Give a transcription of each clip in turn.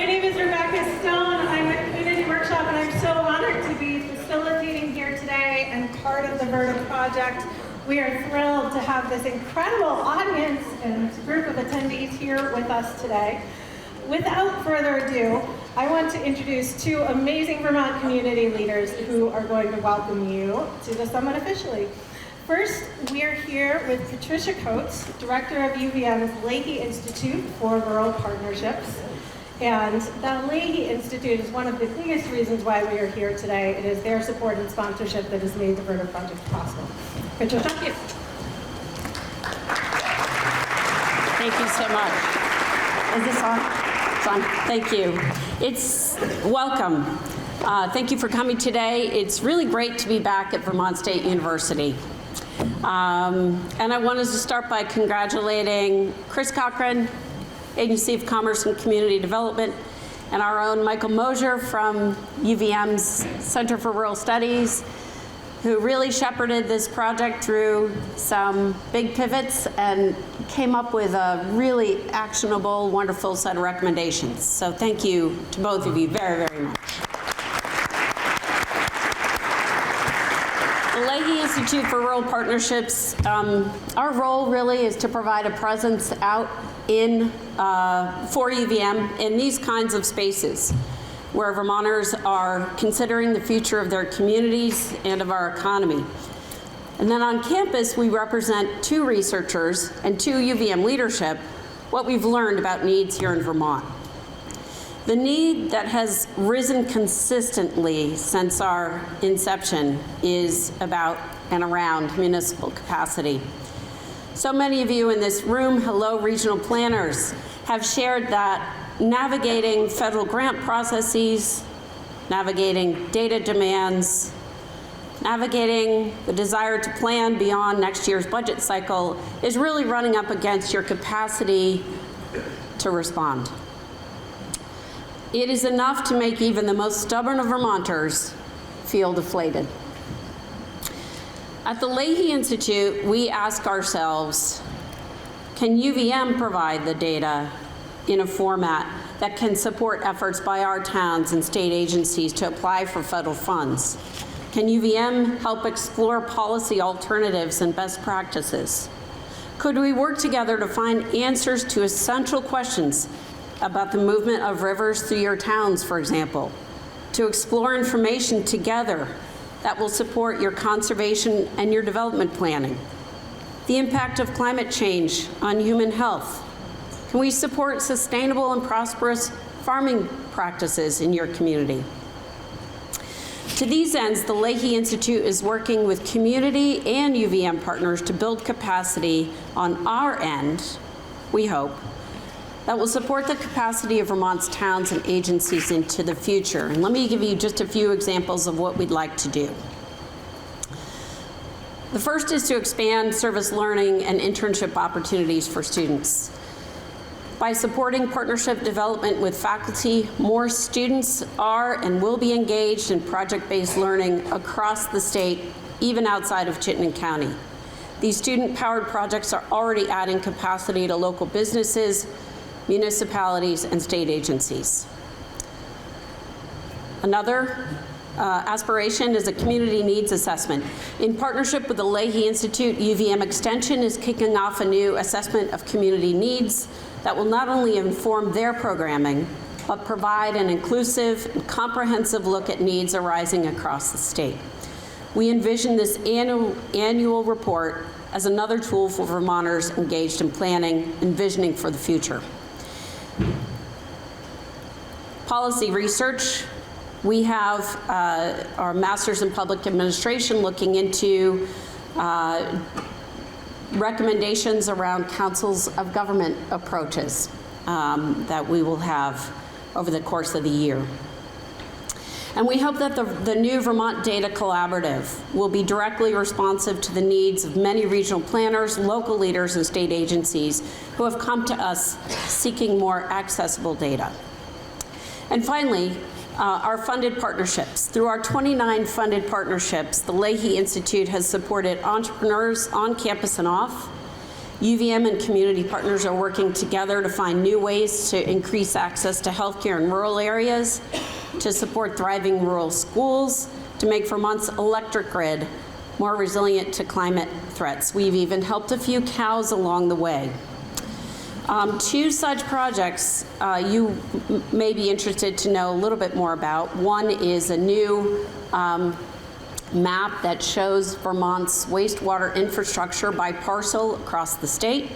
My name is Rebecca Stone. I'm at Community Workshop, and I'm so honored to be facilitating here today and part of the Vermont project. We are thrilled to have this incredible audience and group of attendees here with us today. Without further ado, I want to introduce two amazing Vermont community leaders who are going to welcome you to the summit officially. First, we are here with Patricia Coates, Director of UVM's Leahy Institute for Rural Partnerships. And the Leahy Institute is one of the biggest reasons why we are here today. It is their support and sponsorship that has made the Vermont project possible. Patricia, thank you. Thank you so much. Is this on? It's on. Thank you. It's welcome. Thank you for coming today. It's really great to be back at Vermont State University. And I wanted to start by congratulating Chris Cochran, Agency of Commerce and Community Development, and our own Michael Mosier from UVM's Center for Rural Studies, who really shepherded this project through some big pivots and came up with a really actionable, wonderful set of recommendations. So thank you to both of you very, very much. The Leahy Institute for Rural Partnerships, our role really is to provide a presence out in for UVM in these kinds of spaces where Vermonters are considering the future of their communities and of our economy. And then on campus, we represent two researchers and two UVM leadership, what we've learned about needs here in Vermont. The need that has risen consistently since our inception is about and around municipal capacity. So many of you in this room, hello regional planners, have shared that navigating federal grant processes, navigating data demands, navigating the desire to plan beyond next year's budget cycle is really running up against your capacity to respond. It is enough to make even the most stubborn of Vermonters feel deflated. At the Leahy Institute, we ask ourselves, can UVM provide the data in a format that can support efforts by our towns and state agencies to apply for federal funds? Can UVM help explore policy alternatives and best practices? Could we work together to find answers to essential questions about the movement of rivers through your towns, for example, to explore information together that will support your conservation and your development planning? The impact of climate change on human health. Can we support sustainable and prosperous farming practices in your community? To these ends, the Leahy Institute is working with community and UVM partners to build capacity on our end, we hope, that will support the capacity of Vermont's towns and agencies into the future. And let me give you just a few examples of what we'd like to do. The first is to expand service learning and internship opportunities for students. By supporting partnership development with faculty, more students are and will be engaged in project-based learning across the state, even outside of Chittenden County. These student-powered projects are already adding capacity to local businesses, municipalities, and state agencies. Another aspiration is a community needs assessment. In partnership with the Leahy Institute, UVM Extension is kicking off a new assessment of community needs that will not only inform their programming, but provide an inclusive and comprehensive look at needs arising across the state. We envision this annual report as another tool for Vermonters engaged in planning and visioning for the future. Policy research. We have our Masters in Public Administration looking into recommendations around councils of government approaches that we will have over the course of the year. And we hope that the new Vermont Data Collaborative will be directly responsive to the needs of many regional planners, local leaders, and state agencies who have come to us seeking more accessible data. And finally, our funded partnerships. Through our 29 funded partnerships, the Leahy Institute has supported entrepreneurs on campus and off, UVM and community partners are working together to find new ways to increase access to healthcare in rural areas, to support thriving rural schools, to make Vermont's electric grid more resilient to climate threats. We've even helped a few cows along the way. Two such projects you may be interested to know a little bit more about. One is a new map that shows Vermont's wastewater infrastructure by parcel across the state,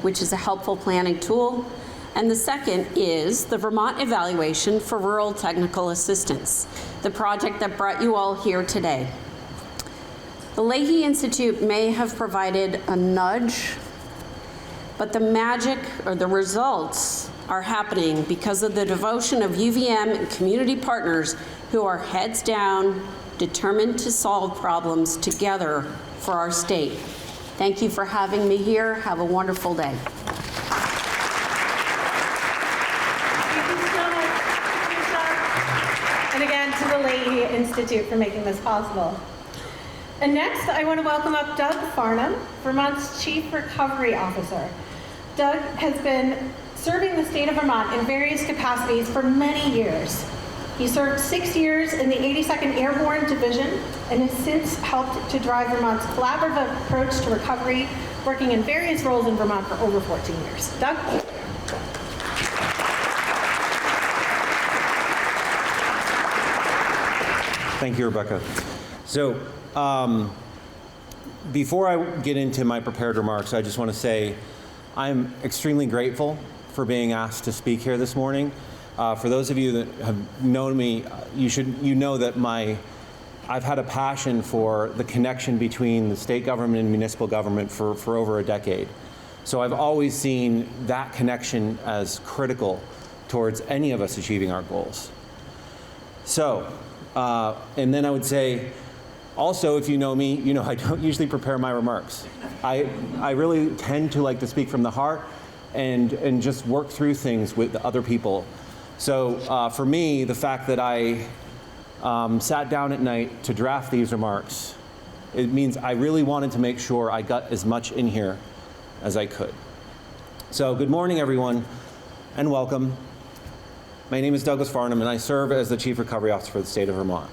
which is a helpful planning tool. And the second is the Vermont Evaluation for Rural Technical Assistance, the project that brought you all here today. The Leahy Institute may have provided a nudge, but the magic or the results are happening because of the devotion of UVM and community partners who are heads down, determined to solve problems together for our state. Thank you for having me here. Have a wonderful day. Thank you so much, Lisa. And again, to the Leahy Institute for making this possible. And next, I want to welcome up Doug Farnham, Vermont's Chief Recovery Officer. Doug has been serving the state of Vermont in various capacities for many years. He served 6 years in the 82nd Airborne Division and has since helped to drive Vermont's collaborative approach to recovery, working in various roles in Vermont for over 14 years. Doug? Thank you, Rebecca. So, before I get into my prepared remarks, I just want to say I'm extremely grateful for being asked to speak here this morning. For those of you that have known me, you know that I've had a passion for the connection between the state government and municipal government for over a decade. So I've always seen that connection as critical towards any of us achieving our goals. So, and then I would say, also, if you know me, you know I don't usually prepare my remarks. I really tend to like to speak from the heart and just work through things with other people. So for me, the fact that I sat down at night to draft these remarks, it means I really wanted to make sure I got as much in here as I could. So good morning, everyone, and welcome. My name is Douglas Farnham, and I serve as the Chief Recovery Officer for the state of Vermont.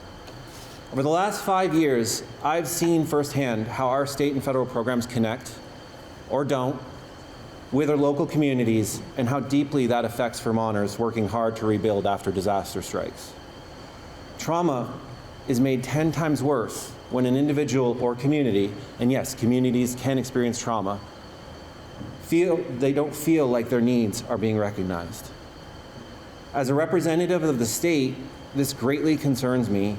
Over the last 5 years, I've seen firsthand how our state and federal programs connect, or don't, with our local communities and how deeply that affects Vermonters working hard to rebuild after disaster strikes. Trauma is made 10 times worse when an individual or community, and yes, communities can experience trauma, they don't feel like their needs are being recognized. As a representative of the state, this greatly concerns me,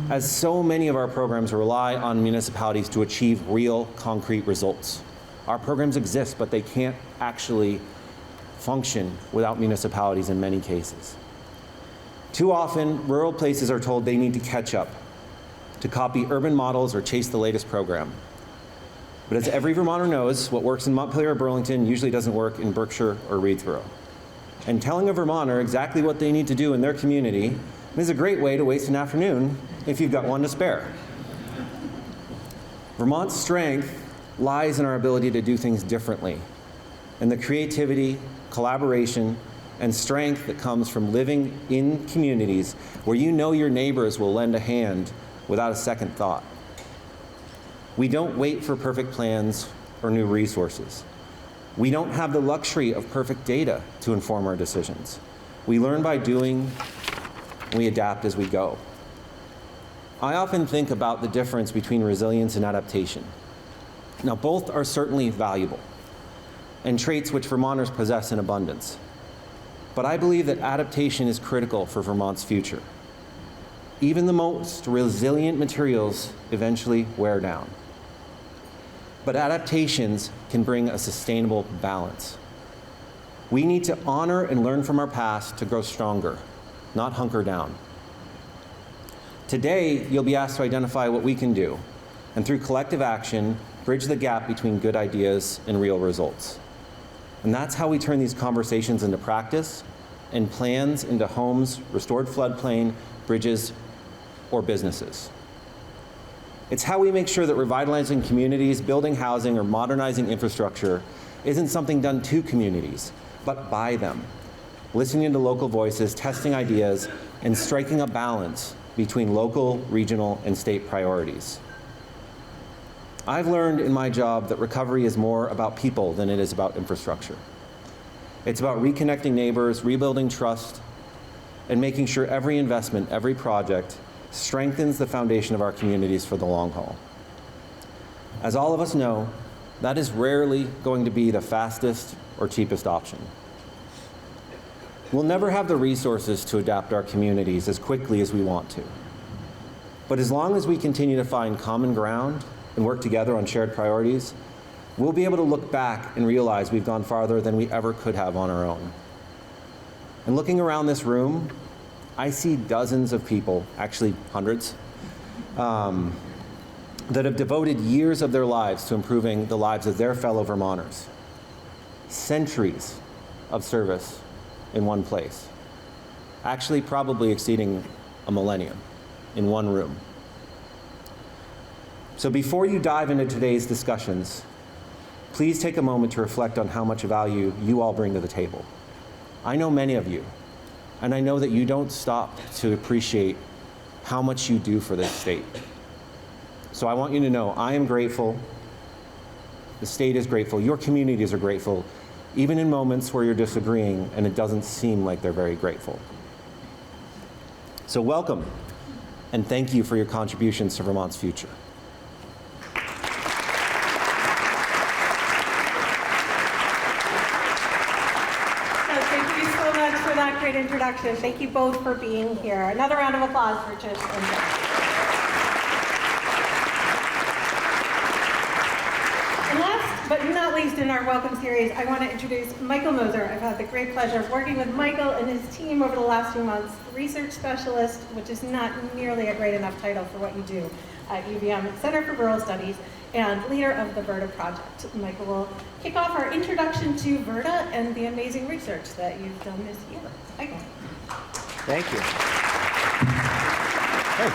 as so many of our programs rely on municipalities to achieve real, concrete results. Our programs exist, but they can't actually function without municipalities in many cases. Too often, rural places are told they need to catch up, to copy urban models or chase the latest program. But as every Vermonter knows, what works in Montpelier or Burlington usually doesn't work in Berkshire or Reedsboro. And telling a Vermonter exactly what they need to do in their community is a great way to waste an afternoon if you've got one to spare. Vermont's strength lies in our ability to do things differently, and the creativity, collaboration, and strength that comes from living in communities where you know your neighbors will lend a hand without a second thought. We don't wait for perfect plans or new resources. We don't have the luxury of perfect data to inform our decisions. We learn by doing, we adapt as we go. I often think about the difference between resilience and adaptation. Now, both are certainly valuable and traits which Vermonters possess in abundance. But I believe that adaptation is critical for Vermont's future. Even the most resilient materials eventually wear down. But adaptations can bring a sustainable balance. We need to honor and learn from our past to grow stronger, not hunker down. Today, you'll be asked to identify what we can do, and through collective action, bridge the gap between good ideas and real results. And that's how we turn these conversations into practice and plans into homes, restored floodplain, bridges, or businesses. It's how we make sure that revitalizing communities, building housing, or modernizing infrastructure isn't something done to communities, but by them. Listening to local voices, testing ideas, and striking a balance between local, regional, and state priorities. I've learned in my job that recovery is more about people than it is about infrastructure. It's about reconnecting neighbors, rebuilding trust, and making sure every investment, every project strengthens the foundation of our communities for the long haul. As all of us know, that is rarely going to be the fastest or cheapest option. We'll never have the resources to adapt our communities as quickly as we want to. But as long as we continue to find common ground and work together on shared priorities, we'll be able to look back and realize we've gone farther than we ever could have on our own. And looking around this room, I see dozens of people, actually hundreds, that have devoted years of their lives to improving the lives of their fellow Vermonters. Centuries of service in one place. Actually, probably exceeding a millennium in one room. So before you dive into today's discussions, please take a moment to reflect on how much value you all bring to the table. I know many of you, and I know that you don't stop to appreciate how much you do for this state. So I want you to know I am grateful, the state is grateful, your communities are grateful, even in moments where you're disagreeing and it doesn't seem like they're very grateful. So welcome, and thank you for your contributions to Vermont's future. Great introduction. Thank you both for being here. Another round of applause for Trish and Jeff. And last but not least in our welcome series, I want to introduce Michael Moser. I've had the great pleasure of working with Michael and his team over the last few months. Research specialist, which is not nearly a great enough title for what you do at UVM Center for Rural Studies, and leader of the VERTA project. Michael will kick off our introduction to VERTA and the amazing research that you've done this year. Michael. Thank you. Hey.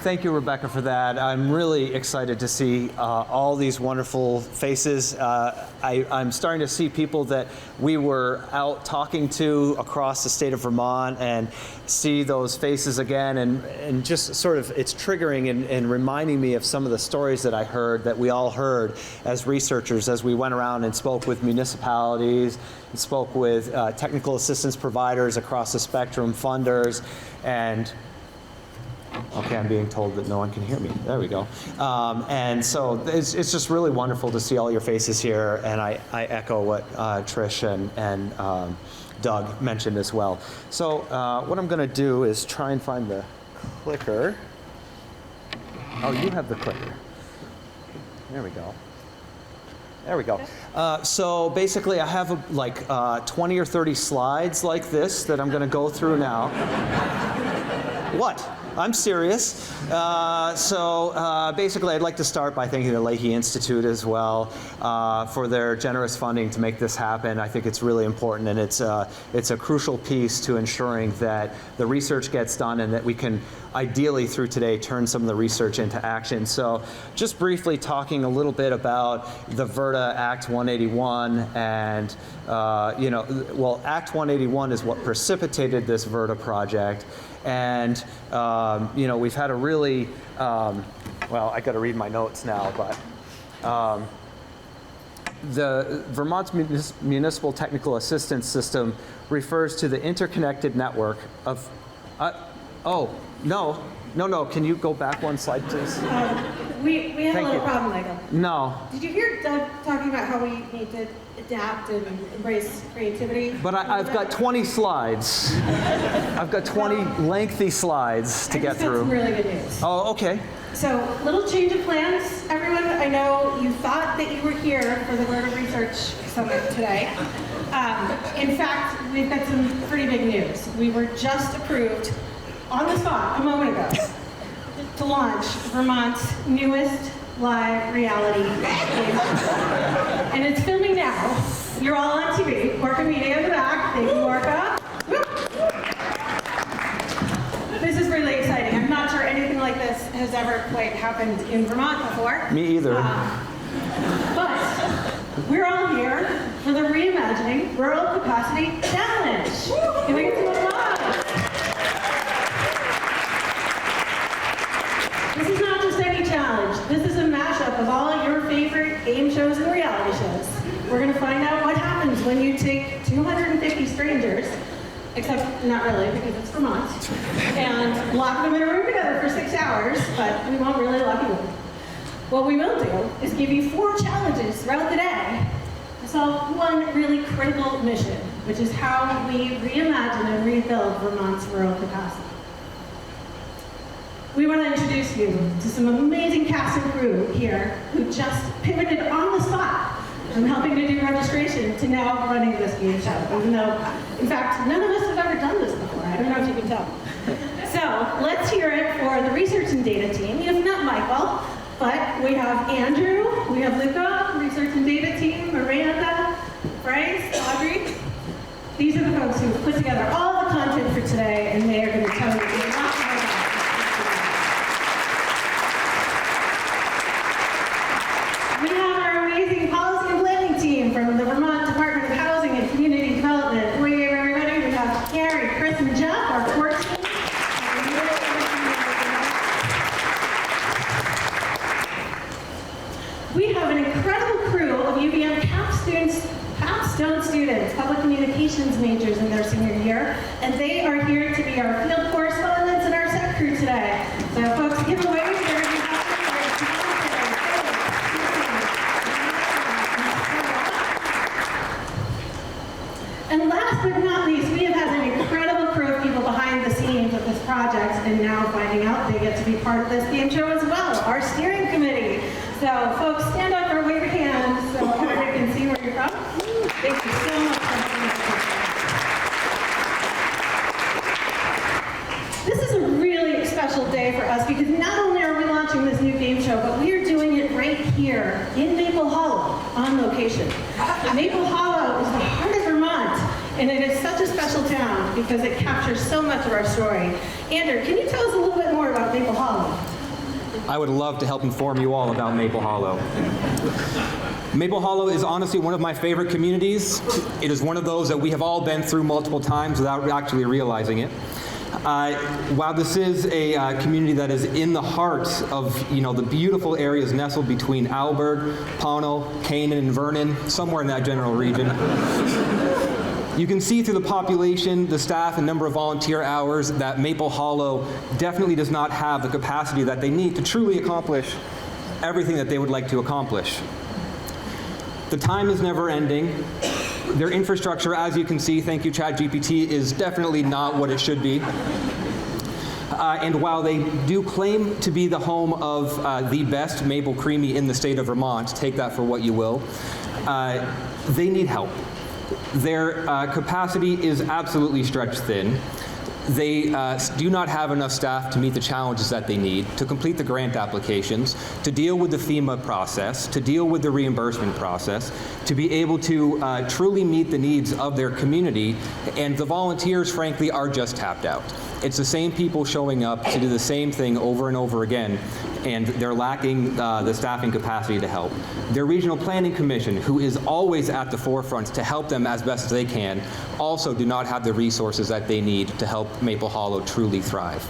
Thank you, Rebecca, for that. I'm really excited to see all these wonderful faces. I'm starting to see people that we were out talking to across the state of Vermont and see those faces again, and just sort of it's triggering and reminding me of some of the stories that I heard, that we all heard as researchers as we went around and spoke with municipalities, and spoke with technical assistance providers across the spectrum, funders, and okay, I'm being told that no one can hear me. There we go. And so it's just really wonderful to see all your faces here, and I echo what Trish and Doug mentioned as well. So what I'm going to do is try and find the clicker. Oh, you have the clicker. There we go. There we go. So basically, I have like 20 or 30 slides like this that I'm going to go through now. What? I'm serious. Basically, I'd like to start by thanking the Leahy Institute as well for their generous funding to make this happen. I think it's really important, and it's a crucial piece to ensuring that the research gets done and that we can ideally through today turn some of the research into action. So just briefly talking a little bit about the VERTA Act 181 and Act 181 is what precipitated this VERTA project. And we've had a really, I got to read my notes now, but the Vermont's Municipal Technical Assistance System refers to the interconnected network of, no, can you go back one slide, please? We have a little problem, Michael. No. Did you hear Doug talking about how we need to adapt and embrace creativity? But I've got 20 slides. I've got 20 lengthy slides to get through. Some really good news. Oh, okay. So, little change of plans, everyone. I know you thought that you were here for the VERTA Research Summit today. In fact, we've got some pretty big news. We were just approved on the spot a moment ago to launch Vermont's newest live reality game. And it's filming now. You're all on TV. Orca Media in the back. Thank you, Orca. This is really exciting. never quite happened in Vermont before. Me either. But we're all here for the Reimagining Rural Capacity Challenge. Can we get some applause? This is not just any challenge. This is a mashup of all your favorite game shows and reality shows. We're going to find out what happens when you take 250 strangers, except not really because it's Vermont, and lock them in a room together for 6 hours, but we won't really lock you in. What we will do is give you 4 challenges throughout the day to solve one really critical mission, which is how we reimagine and rebuild Vermont's rural capacity. We want to introduce you to some amazing cast and crew here who just pivoted on the spot from helping to do registration to now running this game show, even though, in fact, none of us have ever done this before. I don't know if you can tell. So let's hear it for the research and data team. You have met Michael, but we have Andrew, we have Luca, research and data team, Miranda, Bryce, Audrey. These are the folks who put together all the content for today, and they are going to tell you a lot more about it. We have our amazing policy and planning team from the Vermont Department of Housing and Community Development. We have everybody. We have Gary, Chris, and Jeff, our core team. We have an incredible crew of UVM capstone students, public communications majors in their senior year, and they are here to be our field correspondents and our set crew today. So folks, give away. And last but not least, we have had an incredible crew of people behind the scenes of this project, and now finding out they get to be part of this game show as well, our steering committee. So folks, stand up or wave your hands so everybody can see where you're from. Thank you so much for coming. This is a really special day for us because not only are we launching this new game show, but we are doing it right here in Maple Hollow on location. Maple Hollow is the heart of Vermont, and it is such a special town because it captures so much of our story. Andrew, can you tell us a little bit more about Maple Hollow? I would love to help inform you all about Maple Hollow. Maple Hollow is honestly one of my favorite communities. It is one of those that we have all been through multiple times without actually realizing it. While this is a community that is in the heart of the beautiful areas nestled between Albert, Pownell, Canaan, and Vernon, somewhere in that general region, you can see through the population, the staff, and number of volunteer hours that Maple Hollow definitely does not have the capacity that they need to truly accomplish everything that they would like to accomplish. The time is never ending. Their infrastructure, as you can see, thank you ChatGPT, is definitely not what it should be. And while they do claim to be the home of the best maple creamy in the state of Vermont, take that for what you will, they need help. Their capacity is absolutely stretched thin. They do not have enough staff to meet the challenges that they need, to complete the grant applications, to deal with the FEMA process, to deal with the reimbursement process, to be able to truly meet the needs of their community, and the volunteers, frankly, are just tapped out. It's the same people showing up to do the same thing over and over again, and they're lacking the staffing capacity to help. Their Regional Planning Commission, who is always at the forefront to help them as best as they can, also do not have the resources that they need to help Maple Hollow truly thrive.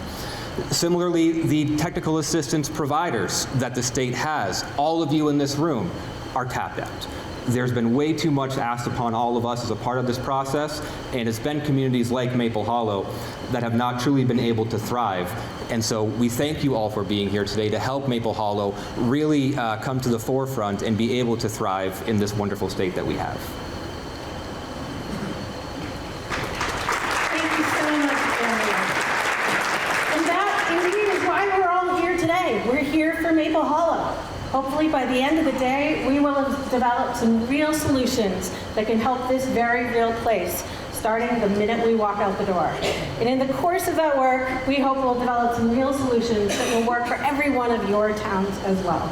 Similarly, the technical assistance providers that the state has, all of you in this room, are tapped out. There's been way too much asked upon all of us as a part of this process, and it's been communities like Maple Hollow that have not truly been able to thrive. And so we thank you all for being here today to help Maple Hollow really come to the forefront and be able to thrive in this wonderful state that we have. Thank you so much, Andrew. And that, indeed, is why we're all here today. We're here for Maple Hollow. Hopefully, by the end of the day, we will have developed some real solutions that can help this very real place, starting the minute we walk out the door. And in the course of that work, we hope we'll develop some real solutions that will work for every one of your towns as well.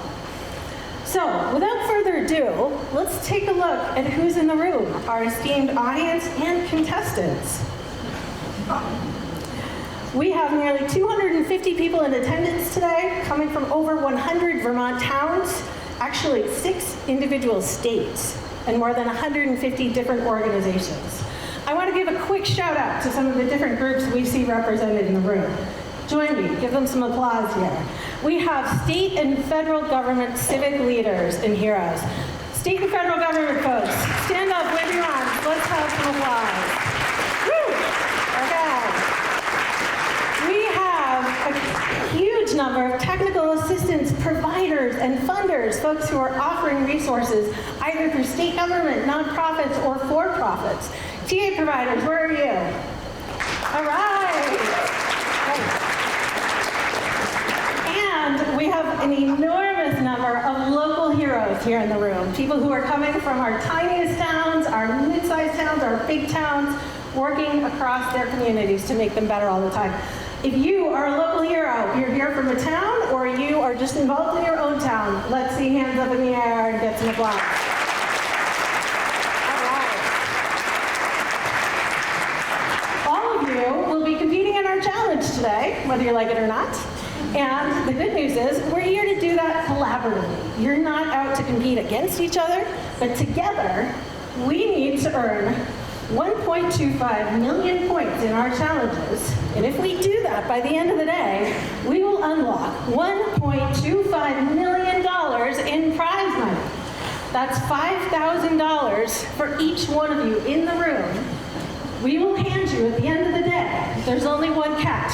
So, without further ado, let's take a look at who's in the room, our esteemed audience and contestants. We have nearly 250 people in attendance today, coming from over 100 Vermont towns, actually 6 individual states, and more than 150 different organizations. I want to give a quick shout out to some of the different groups we see represented in the room. Join me, give them some applause here. We have state and federal government civic leaders and heroes. State and federal government folks, stand up, wave your arms. Let's have some applause. Woo! Okay. We have a huge number of technical assistance providers and funders, folks who are offering resources either through state government, nonprofits, or for-profits. TA providers, where are you? All right. And we have an enormous number of local heroes here in the room, people who are coming from our tiniest towns, our mid-sized towns, our big towns, working across their communities to make them better all the time. If you are a local hero, you're here from a town, or you are just involved in your own town, let's see hands up in the air and get some applause. All of you will be competing in our challenge today, whether you like it or not. And the good news is we're here to do that collaboratively. You're not out to compete against each other, but together we need to earn 1.25 million points in our challenges. And if we do that by the end of the day, we will unlock $1.25 million in prize money. That's $5,000 for each one of you in the room. We will hand you at the end of the day. There's only one catch.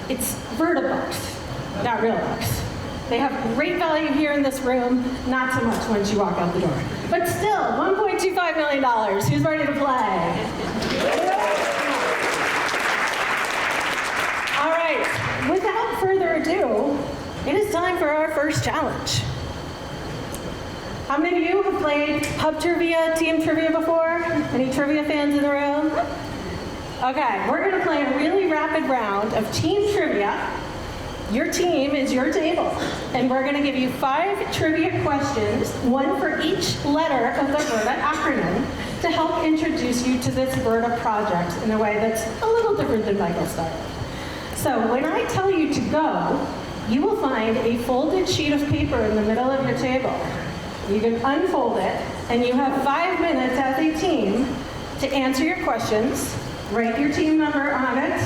It's Vertibucks. Not real bucks. They have great value here in this room, not so much once you walk out the door. But still, $1.25 million. Who's ready to play? All right, without further ado, it is time for our first challenge. How many of you have played pub trivia, team trivia before? Any trivia fans in the room? Okay, we're gonna play a really rapid round of team trivia. Your team is your table, and we're gonna give you 5 trivia questions, one for each letter of the VERTA acronym, to help introduce you to this VERTA project in a way that's a little different than Michael's style. So when I tell you to go, you will find a folded sheet of paper in the middle of your table. You can unfold it, and you have 5 minutes as a team to answer your questions, write your team number on it,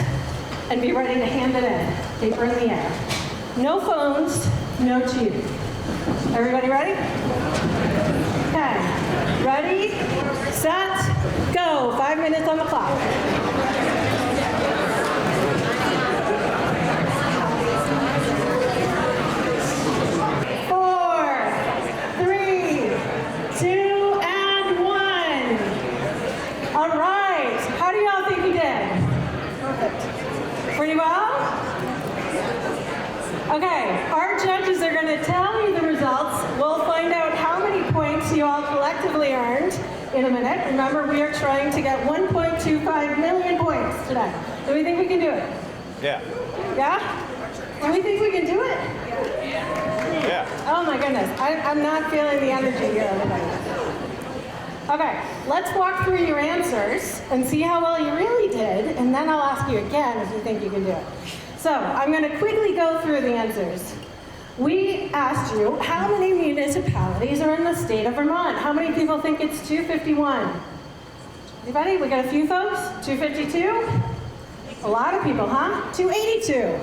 and be ready to hand it in, paper in the air. No phones, no cheating. Everybody ready? Okay, ready, set, go. 5 minutes on the clock. Pretty well? Okay, our judges are going to tell you the results. We'll find out how many points you all collectively earned in a minute. Remember, we are trying to get 1.25 million points today. Do we think we can do it? Yeah. Yeah? Do we think we can do it? Yeah. Oh my goodness, I'm not feeling the energy here, everybody. Okay, let's walk through your answers and see how well you really did, and then I'll ask you again if you think you can do it. So, I'm going to quickly go through the answers. We asked you, how many municipalities are in the state of Vermont? How many people think it's 251? Anybody? We got a few folks? 252? A lot of people, huh? 282.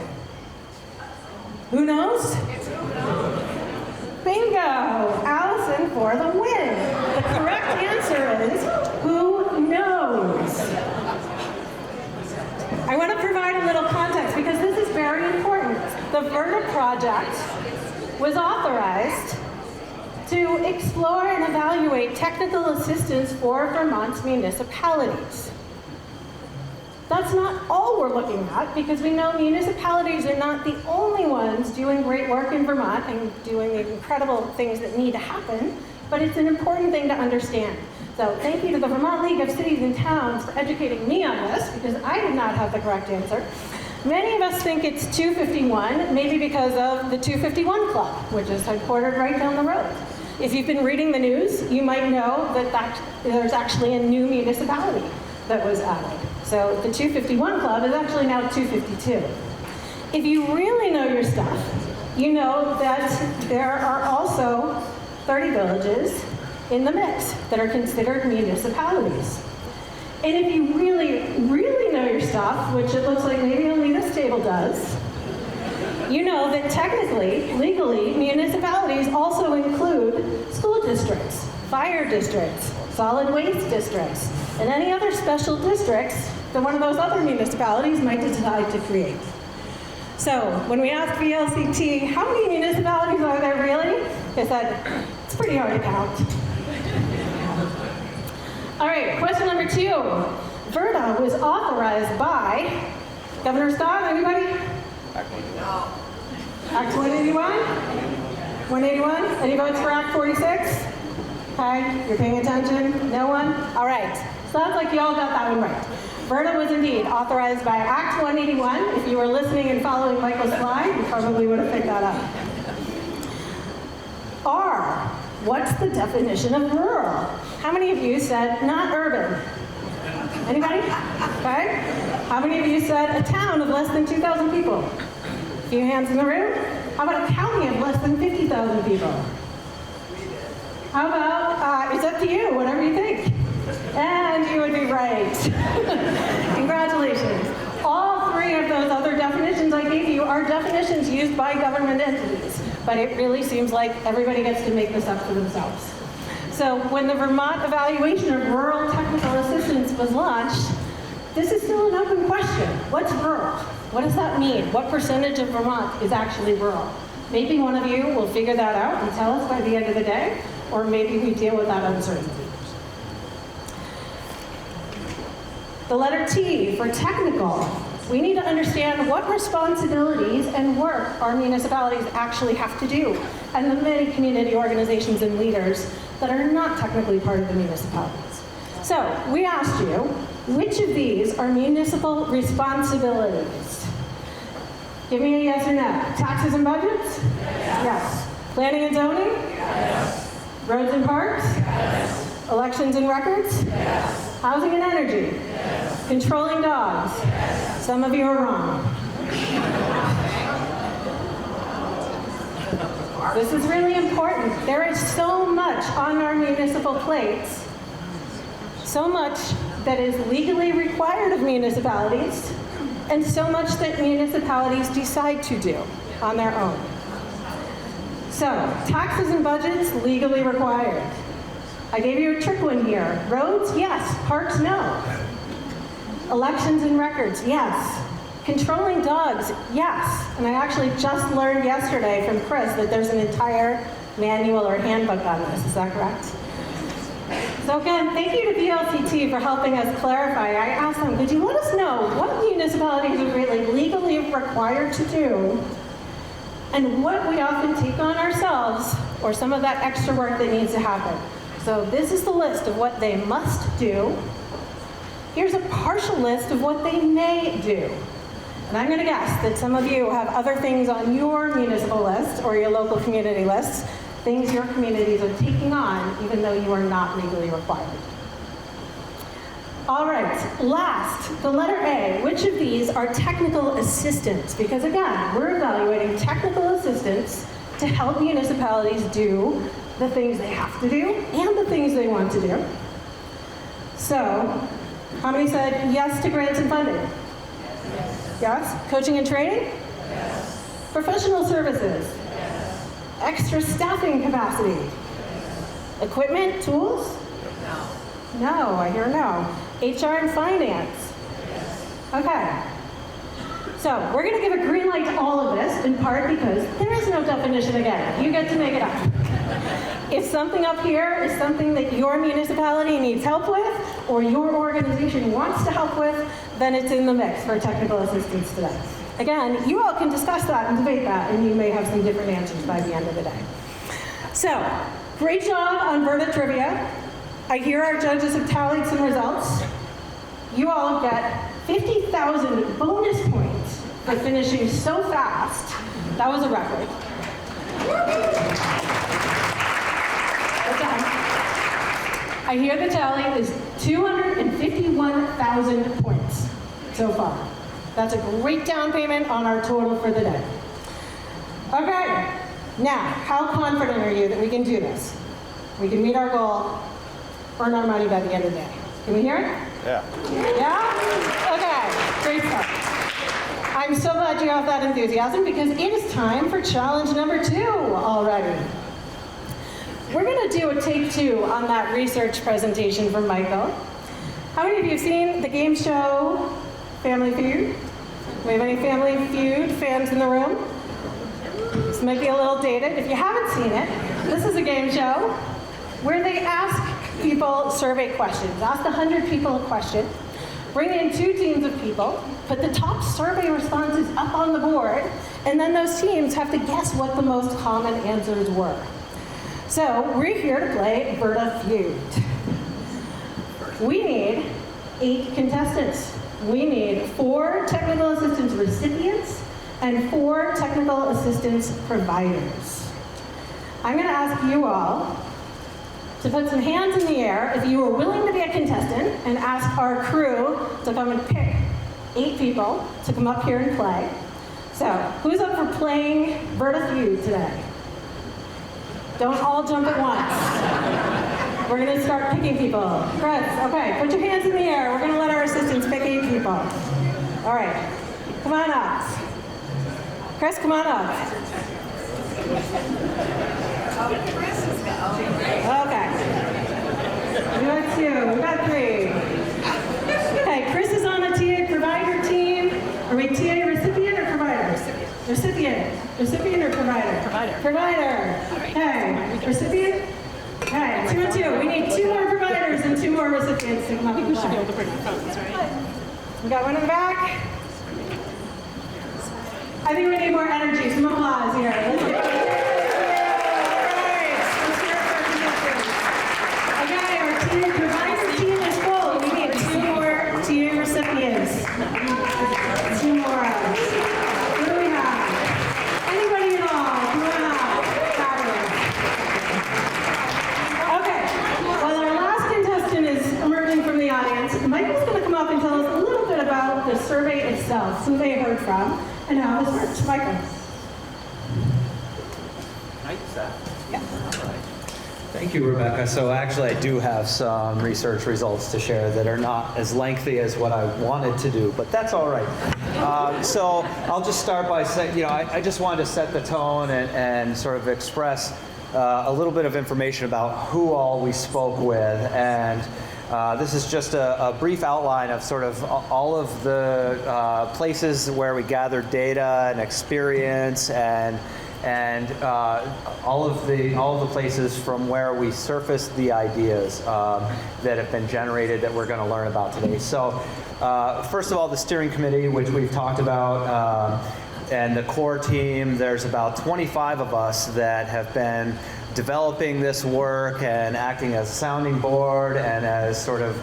Who knows? Bingo! Allison for the win. The correct answer is, who knows? I want to provide a little context because this is very important. The VERTA project was authorized to explore and evaluate technical assistance for Vermont's municipalities. That's not all we're looking at, because we know municipalities are not the only ones doing great work in Vermont and doing the incredible things that need to happen, but it's an important thing to understand. So thank you to the Vermont League of Cities and Towns for educating me on this, because I did not have the correct answer. Many of us think it's 251, maybe because of the 251 Club, which is headquartered right down the road. If you've been reading the news, you might know that there's actually a new municipality that was added. So the 251 Club is actually now 252. If you really know your stuff, you know that there are also 30 villages in the mix that are considered municipalities. And if you really, really know your stuff, which it looks like maybe only this table does, you know that technically, legally, municipalities also include school districts, fire districts, solid waste districts, and any other special districts that one of those other municipalities might decide to create. So when we asked VLCT, how many municipalities are there really? They said, it's pretty hard to count. All right, question number 2. VRTA was authorized by Governor Scott, anybody? Act 181? 181? Any votes for Act 46? Okay, you're paying attention? No one? All right, sounds like you all got that one right. VRTA was indeed authorized by Act 181. If you were listening and following Michael's slide, you probably would have picked that up. R, what's the definition of rural? How many of you said not urban? Anybody? Okay. How many of you said a town of less than 2,000 people? A few hands in the room. How about a county of less than 50,000 people? How about, it's up to you, whatever you think. And you would be right. Congratulations. All 3 of those other definitions I gave you are definitions used by government entities, but it really seems like everybody gets to make this up for themselves. So when the Vermont evaluation of rural technical assistance was launched, this is still an open question. What's rural? What does that mean? What percentage of Vermont is actually rural? Maybe one of you will figure that out and tell us by the end of the day, or maybe we deal with that uncertainty. The letter T for technical. We need to understand what responsibilities and work our municipalities actually have to do, and the many community organizations and leaders that are not technically part of the municipalities. So we asked you, which of these are municipal responsibilities? Give me a yes or no. Taxes and budgets? Yes. Planning and zoning? Yes. Roads and parks? Yes. Elections and records? Yes. Housing and energy? Yes. Controlling dogs? Yes. Some of you are wrong. This is really important. There is so much on our municipal plates, so much that is legally required of municipalities, and so much that municipalities decide to do on their own. So, taxes and budgets, legally required. I gave you a trick one here. Roads, yes. Parks, no. Elections and records, yes. Controlling dogs, yes. And I actually just learned yesterday from Chris that there's an entire manual or handbook on this. Is that correct? So again, thank you to VLCT for helping us clarify. I asked them, could you let us know what municipalities are really legally required to do and what we often take on ourselves or some of that extra work that needs to happen. So this is the list of what they must do. Here's a partial list of what they may do. And I'm going to guess that some of you have other things on your municipal list or your local community lists, things your communities are taking on even though you are not legally required. All right, last, the letter A. Which of these are technical assistance? Because again, we're evaluating technical assistance to help municipalities do the things they have to do and the things they want to do. So, how many said yes to grants and funding? Yes. Coaching and training? Yes. Professional services? Yes. Extra staffing capacity? Yes. Equipment, tools? No. No, I hear no. HR and finance? Yes. Okay. So we're going to give a green light to all of this, in part because there is no definition again. You get to make it up. If something up here is something that your municipality needs help with, or your organization wants to help with, then it's in the mix for technical assistance today. Again, you all can discuss that and debate that, and you may have some different answers by the end of the day. So, great job on VRTA trivia. I hear our judges have tallied some results. You all get 50,000 bonus points for finishing so fast. That was a record. I hear the tally is 251,000 points so far. That's a great down payment on our total for the day. Okay, now, how confident are you that we can do this? We can meet our goal, earn our money by the end of the day. Can we hear it? Yeah. Yeah? Okay, great stuff. I'm so glad you have that enthusiasm because it is time for challenge number 2 already. We're going to do a take 2 on that research presentation from Michael. How many of you have seen the game show Family Feud? Do we have any Family Feud fans in the room? This might be a little dated. If you haven't seen it, this is a game show where they ask people survey questions. Ask 100 people a question, bring in 2 teams of people, put the top survey responses up on the board, and then those teams have to guess what the most common answers were. So we're here to play Verda Feud. We need 8 contestants. We need 4 technical assistance recipients and 4 technical assistance providers. I'm going to ask you all to put some hands in the air if you are willing to be a contestant and ask our crew to come and pick 8 people to come up here and play. So, who's up for playing Verda Feud today? Don't all jump at once. We're going to start picking people. Chris, okay, put your hands in the air. We're going to let our assistants pick 8 people. All right, come on up. Chris, come on up. Okay. We got 2, we got 3. Okay, Chris is on the TA provider team. Are we TA recipient or provider? Recipient. Recipient or provider? Provider. Provider. Okay, recipient? Okay, 2 and 2. We need 2 more providers and 2 more recipients to come up and play. We should be able to bring our phones, right? We got one in the back. I think we need more energy. Some applause here. Let's get it. Okay, our TA provider team is full. We need 2 more TA recipients. 2 more. What do we have? Anybody at all? Come on up. Fabulous. Okay, well, our last contestant is emerging from the audience. Michael's going to come up and tell us a little bit about the survey itself, who they heard from, and how this works. Michael. Thank you, Rebecca. So actually, I do have some research results to share that are not as lengthy as what I wanted to do, but that's all right. So I'll just start by saying, I just wanted to set the tone and sort of express a little bit of information about who all we spoke with. And this is just a brief outline of sort of all of the places where we gathered data and experience and all of the places from where we surfaced the ideas that have been generated that we're going to learn about today. So first of all, the steering committee, which we've talked about, and the core team, there's about 25 of us that have been developing this work and acting as a sounding board and as sort of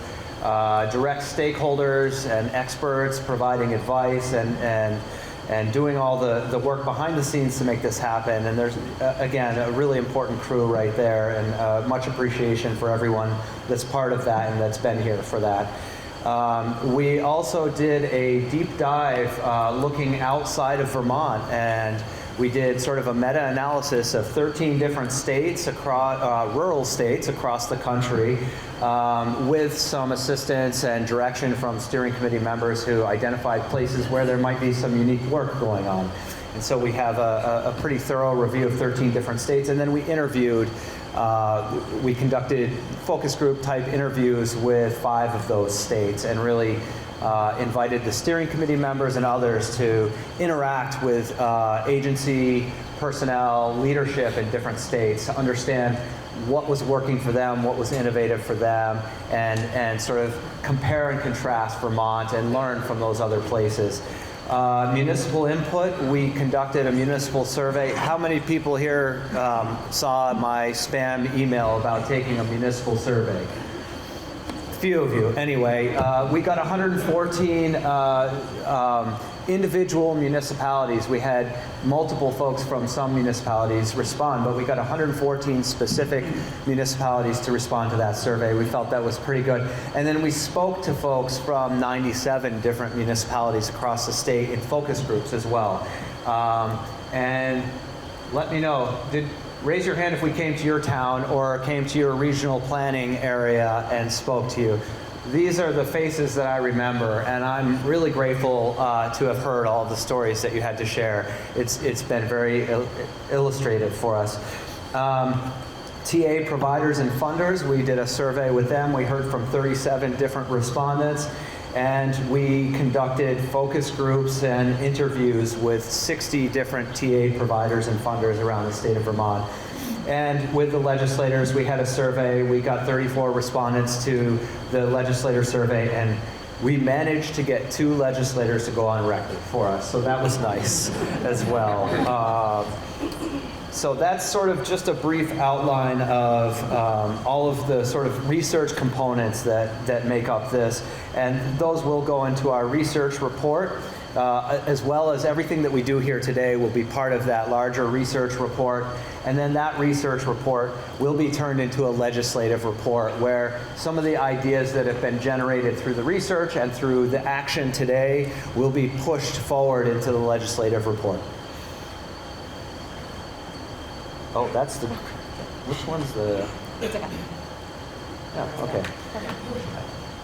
direct stakeholders and experts providing advice and doing all the work behind the scenes to make this happen. And there's, again, a really important crew right there, and much appreciation for everyone that's part of that and that's been here for that. We also did a deep dive looking outside of Vermont, and we did sort of a meta-analysis of 13 different states, across rural states across the country, with some assistance and direction from steering committee members who identified places where there might be some unique work going on. And so we have a pretty thorough review of 13 different states, and then we interviewed, we conducted focus group type interviews with 5 of those states and really invited the steering committee members and others to interact with agency personnel, leadership in different states to understand what was working for them, what was innovative for them, and sort of compare and contrast Vermont and learn from those other places. Municipal input, we conducted a municipal survey. How many people here saw my spam email about taking a municipal survey? Few of you. Anyway, we got 114 individual municipalities. We had multiple folks from some municipalities respond, but we got 114 specific municipalities to respond to that survey. We felt that was pretty good. And then we spoke to folks from 97 different municipalities across the state in focus groups as well. And let me know, raise your hand if we came to your town or came to your regional planning area and spoke to you. These are the faces that I remember, and I'm really grateful to have heard all the stories that you had to share. It's been very illustrative for us. TA providers and funders, we did a survey with them. We heard from 37 different respondents, and we conducted focus groups and interviews with 60 different TA providers and funders around the state of Vermont. And with the legislators, we had a survey. We got 34 respondents to the legislator survey, and we managed to get 2 legislators to go on record for us. So that was nice as well. So that's sort of just a brief outline of all of the sort of research components that make up this. And those will go into our research report, as well as everything that we do here today will be part of that larger research report. And then that research report will be turned into a legislative report where some of the ideas that have been generated through the research and through the action today will be pushed forward into the legislative report. Oh, that's the, which one's the? It's okay. Yeah, okay.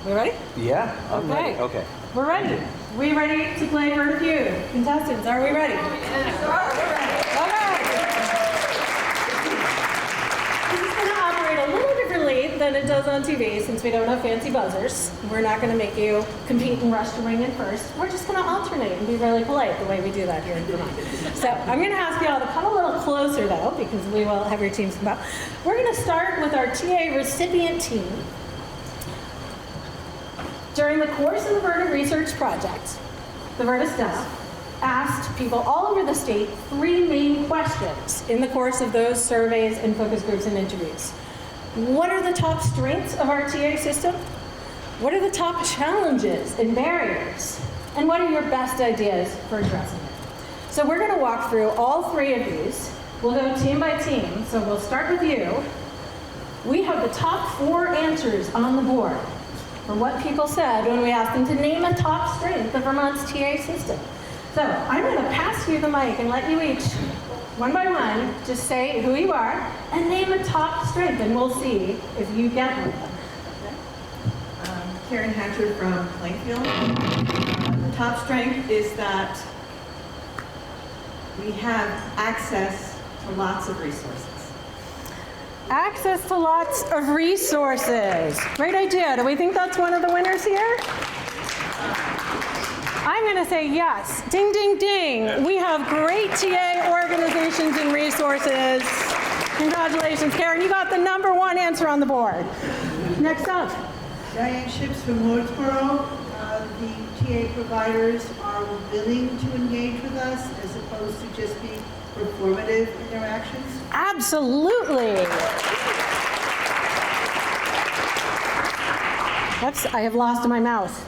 We ready? Yeah, I'm ready. Okay. We're ready. We ready to play Bird Feud? Contestants, are we ready? Yes. We're ready. Okay. This is going to operate a little differently than it does on TV since we don't have fancy buzzers. We're not going to make you compete and rush to ring in first. We're just going to alternate and be really polite the way we do that here in Vermont. So I'm going to ask you all to come a little closer though, because we will have your teams come out. We're going to start with our TA recipient team. During the course of the Verda Research Project, the Verda staff asked people all over the state 3 main questions in the course of those surveys and focus groups and interviews. What are the top strengths of our TA system? What are the top challenges and barriers? And what are your best ideas for addressing it? So we're going to walk through all 3 of these. We'll go team by team. So we'll start with you. We have the top 4 answers on the board for what people said when we asked them to name a top strength of Vermont's TA system. So I'm going to pass you the mic and let you each, one by one, just say who you are and name a top strength, and we'll see if you get one of them. Karen Hatcher from Plainfield. The top strength is that we have access to lots of resources. Access to lots of resources. Great idea. Do we think that's one of the winners here? I'm going to say yes. Ding, ding, ding. We have great TA organizations and resources. Congratulations, Karen. You got the #1 answer on the board. Next up. Diane Ships from Lordsboro. The TA providers are willing to engage with us as opposed to just be performative interactions. Absolutely. Whoops, I have lost my mouse.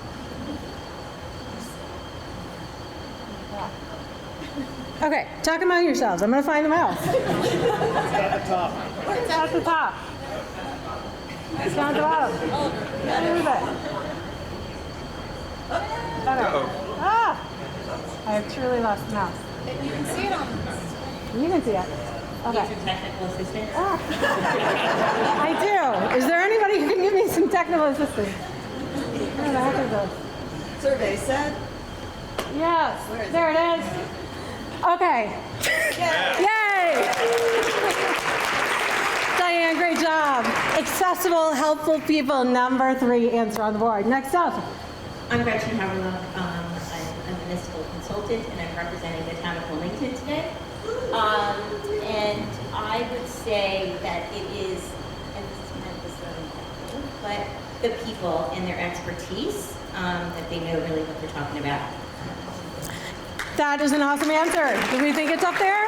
Okay, talk among yourselves. I'm going to find the mouse. It's at the top. It's at the top. It's down the bottom. A little bit. Okay. Ah! I have truly lost the mouse. You can see it on. You can see it. Okay. He's a technical assistant. Ah. I do. Is there anybody who can give me some technical assistance? Where the heck is this? Survey said. Yes. There it is. Okay. Yay! Diane, great job. Accessible, helpful people, #3 answer on the board. Next up. I'm Gretchen Haverlock. I'm a municipal consultant, and I'm representing the town of Wilmington today. And I would say that it is, and this is kind of the slogan, but the people and their expertise, that they know really what they're talking about. That is an awesome answer. Do we think it's up there?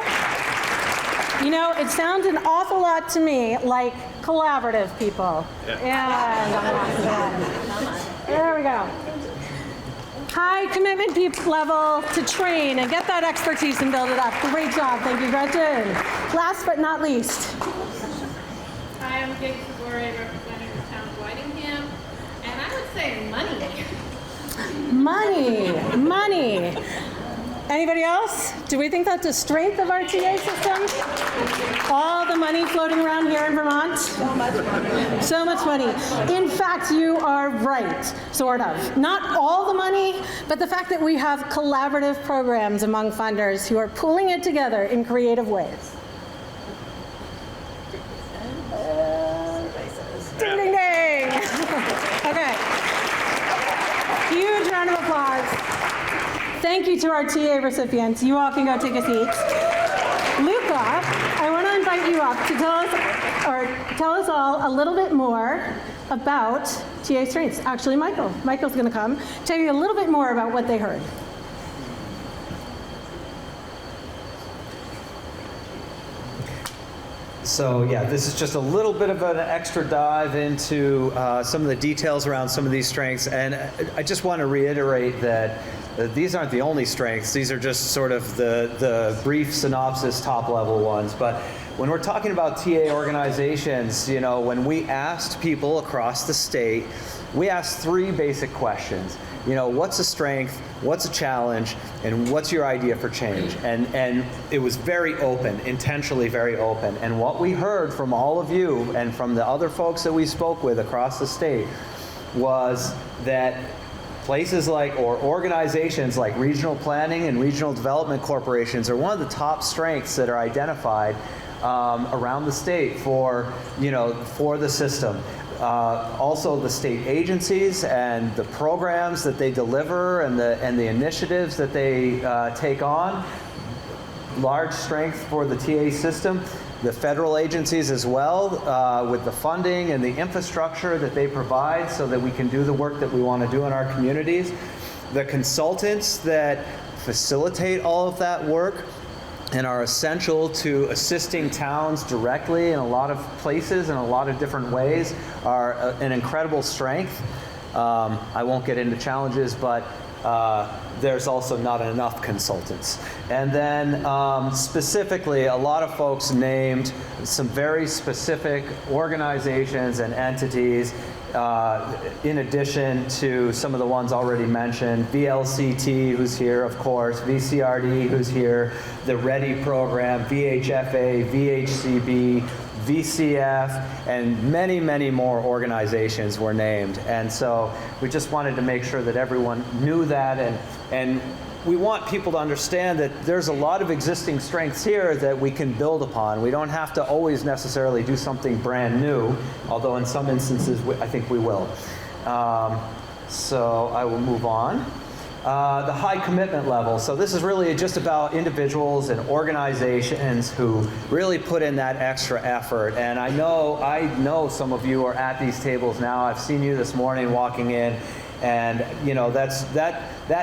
You know, it sounds an awful lot to me like collaborative people. Yeah. And there we go. high commitment level to train and get that expertise and build it up. Great job. Thank you, Gretchen. Last but not least. Hi, I'm Kate Sabore, representing the town of Whitingham, and I would say money. Money. Anybody else? Do we think that's a strength of our TA system? All the money floating around here in Vermont? So much money. So much money. In fact, you are right, sort of. Not all the money, but the fact that we have collaborative programs among funders who are pulling it together in creative ways. Ding, ding, ding. Okay. Huge round of applause. Thank you to our TA recipients. You all can go take a seat. Luca, I want to invite you up to tell us all a little bit more about TA strengths. Actually, Michael's going to come tell you a little bit more about what they heard. So yeah, this is just a little bit of an extra dive into some of the details around some of these strengths. And I just want to reiterate that these aren't the only strengths. These are just sort of the brief synopsis, top level ones. But when we're talking about TA organizations, you know, when we asked people across the state, we asked 3 basic questions. You know, what's a strength, what's a challenge, and what's your idea for change? And it was very open, intentionally very open. And what we heard from all of you and from the other folks that we spoke with across the state was that places like, or organizations like regional planning and regional development corporations are one of the top strengths that are identified around the state for, you know, for the system. Also the state agencies and the programs that they deliver and the initiatives that they take on, large strength for the TA system. The federal agencies as well, with the funding and the infrastructure that they provide so that we can do the work that we want to do in our communities. The consultants that facilitate all of that work and are essential to assisting towns directly in a lot of places in a lot of different ways are an incredible strength. I won't get into challenges, but there's also not enough consultants. And then specifically, a lot of folks named some very specific organizations and entities in addition to some of the ones already mentioned. VLCT, who's here, of course, VCRD, who's here, the READY program, VHFA, VHCB, VCF, and many, many more organizations were named. And so we just wanted to make sure that everyone knew that, and we want people to understand that there's a lot of existing strengths here that we can build upon. We don't have to always necessarily do something brand new, although in some instances I think we will. So I will move on. The high commitment level. So this is really just about individuals and organizations who really put in that extra effort. And I know some of you are at these tables now. I've seen you this morning walking in, and you know that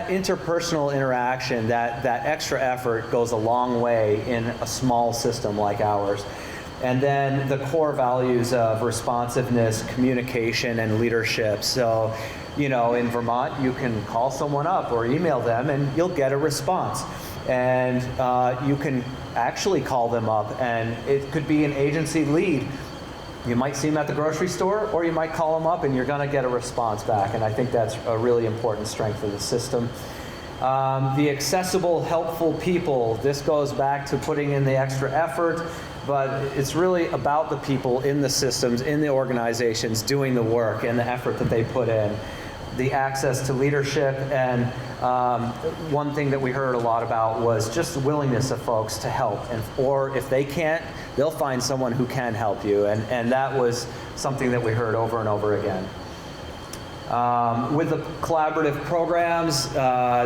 interpersonal interaction, that extra effort goes a long way in a small system like ours. And then the core values of responsiveness, communication, and leadership. So, you know, in Vermont, you can call someone up or email them and you'll get a response. And you can actually call them up, and it could be an agency lead. You might see them at the grocery store, or you might call them up and you're gonna get a response back. And I think that's a really important strength of the system. The accessible, helpful people. This goes back to putting in the extra effort, but it's really about the people in the systems, in the organizations, doing the work and the effort that they put in. The access to leadership, and one thing that we heard a lot about was just the willingness of folks to help, or if they can't, they'll find someone who can help you, and that was something that we heard over and over again. With the collaborative programs,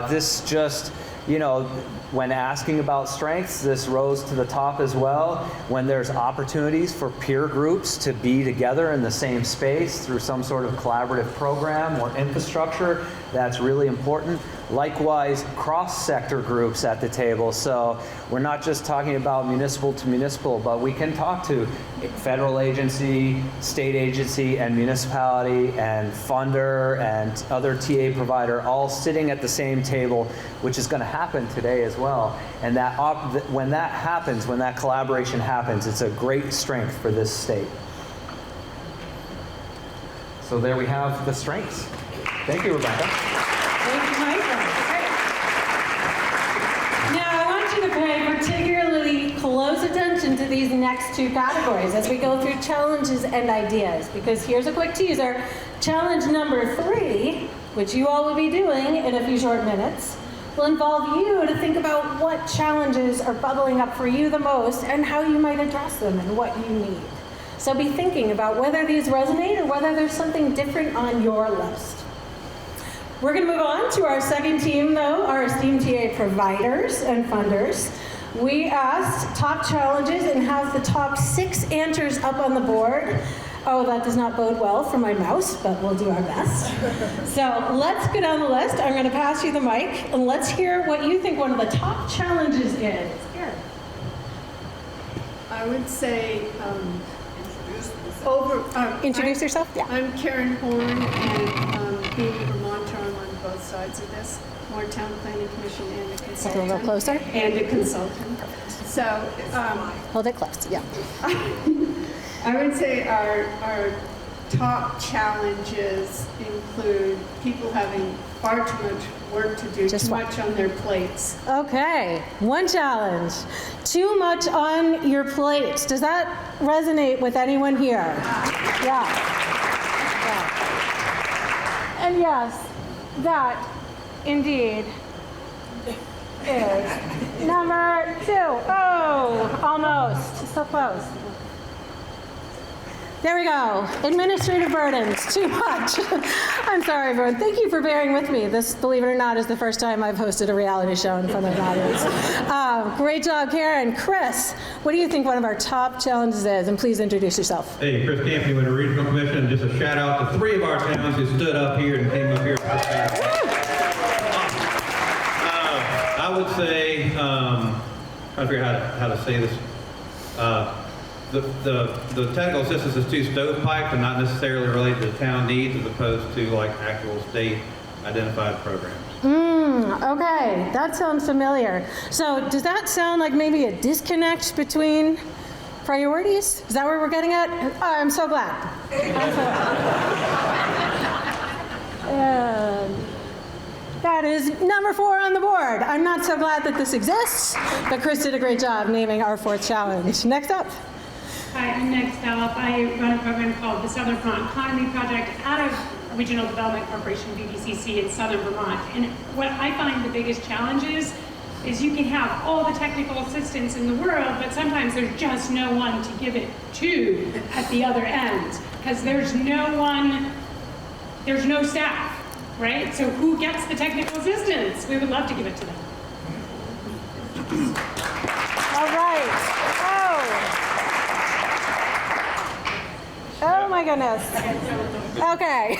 this just, when asking about strengths, this rose to the top as well. When there's opportunities for peer groups to be together in the same space through some sort of collaborative program or infrastructure, that's really important. Likewise, cross-sector groups at the table. So we're not just talking about municipal to municipal, but we can talk to federal agency, state agency, and municipality, and funder, and other TA provider, all sitting at the same table, which is going to happen today as well. And when that happens, when that collaboration happens, it's a great strength for this state. So there we have the strengths. Thank you, Rebecca. Thank you, Michael. Great. Now, I want you to pay particularly close attention to these next two categories as we go through challenges and ideas, because here's a quick teaser. Challenge number 3, which you all will be doing in a few short minutes, will involve you to think about what challenges are bubbling up for you the most and how you might address them and what you need. So be thinking about whether these resonate or whether there's something different on your list. We're going to move on to our second team, though, our esteemed TA providers and funders. We asked top challenges and have the top 6 answers up on the board. Oh, that does not bode well for my mouse, but we'll do our best. So let's go down the list. I'm going to pass you the mic, and let's hear what you think one of the top challenges is. Here. I would say Introduce yourself. Yeah. I'm Karen Horn, and being a Vermonter, I'm on both sides of this. Moretown Planning Commission and a consultant. Sit a little closer. And a consultant. So Hold it close. Yeah. I would say our top challenges include people having far too much work to do, too much on their plates. Okay, one challenge. Too much on your plates. Does that resonate with anyone here? Yeah. And yes, that indeed is number 2. Oh, almost. So close. There we go. Administrative burdens, too much. I'm sorry, everyone. Thank you for bearing with me. This, believe it or not, is the first time I've hosted a reality show in front of an audience. Great job, Karen. Chris, what do you think one of our top challenges is? And please introduce yourself. Hey, Chris Campy with the Regional Commission. Just a shout out to 3 of our towns who stood up here and came up here. I would say, trying to figure out how to say this. The technical assistance is too stovepiped and not necessarily related to town needs as opposed to like actual state identified programs. Okay, that sounds familiar. So does that sound like maybe a disconnect between priorities? Is that where we're getting at? Oh, I'm so glad. I'm so glad. And that is number 4 on the board. I'm not so glad that this exists, but Chris did a great job naming our 4th challenge. Next up. Hi, I'm next up. I run a program called the Southern Vermont Economy Project out of Regional Development Corporation, BDCC, in Southern Vermont. And what I find the biggest challenge is you can have all the technical assistance in the world, but sometimes there's just no one to give it to at the other end, because there's no staff, right? So who gets the technical assistance? We would love to give it to them. All right. Oh my goodness. Okay.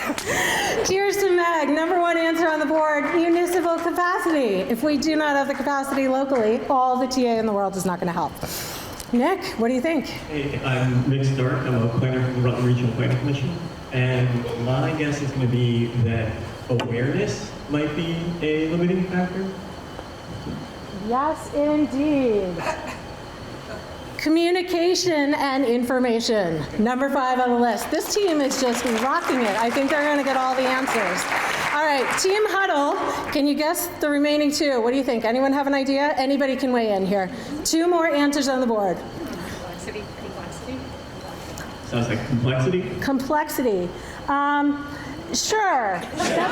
Cheers to Meg. Number 1 answer on the board, municipal capacity. If we do not have the capacity locally, all the TA in the world is not going to help. Nick, what do you think? Hey, I'm Nick Stark. I'm a planner from the Rutland Regional Planning Commission. And my guess is going to be that awareness might be a limiting factor. Yes, indeed. Communication and information, number 5 on the list. This team is just rocking it. I think they're going to get all the answers. All right, Team Huddle, can you guess the remaining 2? What do you think? Anyone have an idea? Anybody can weigh in here. 2 more answers on the board. Complexity. Sounds like complexity. Complexity. Sure. That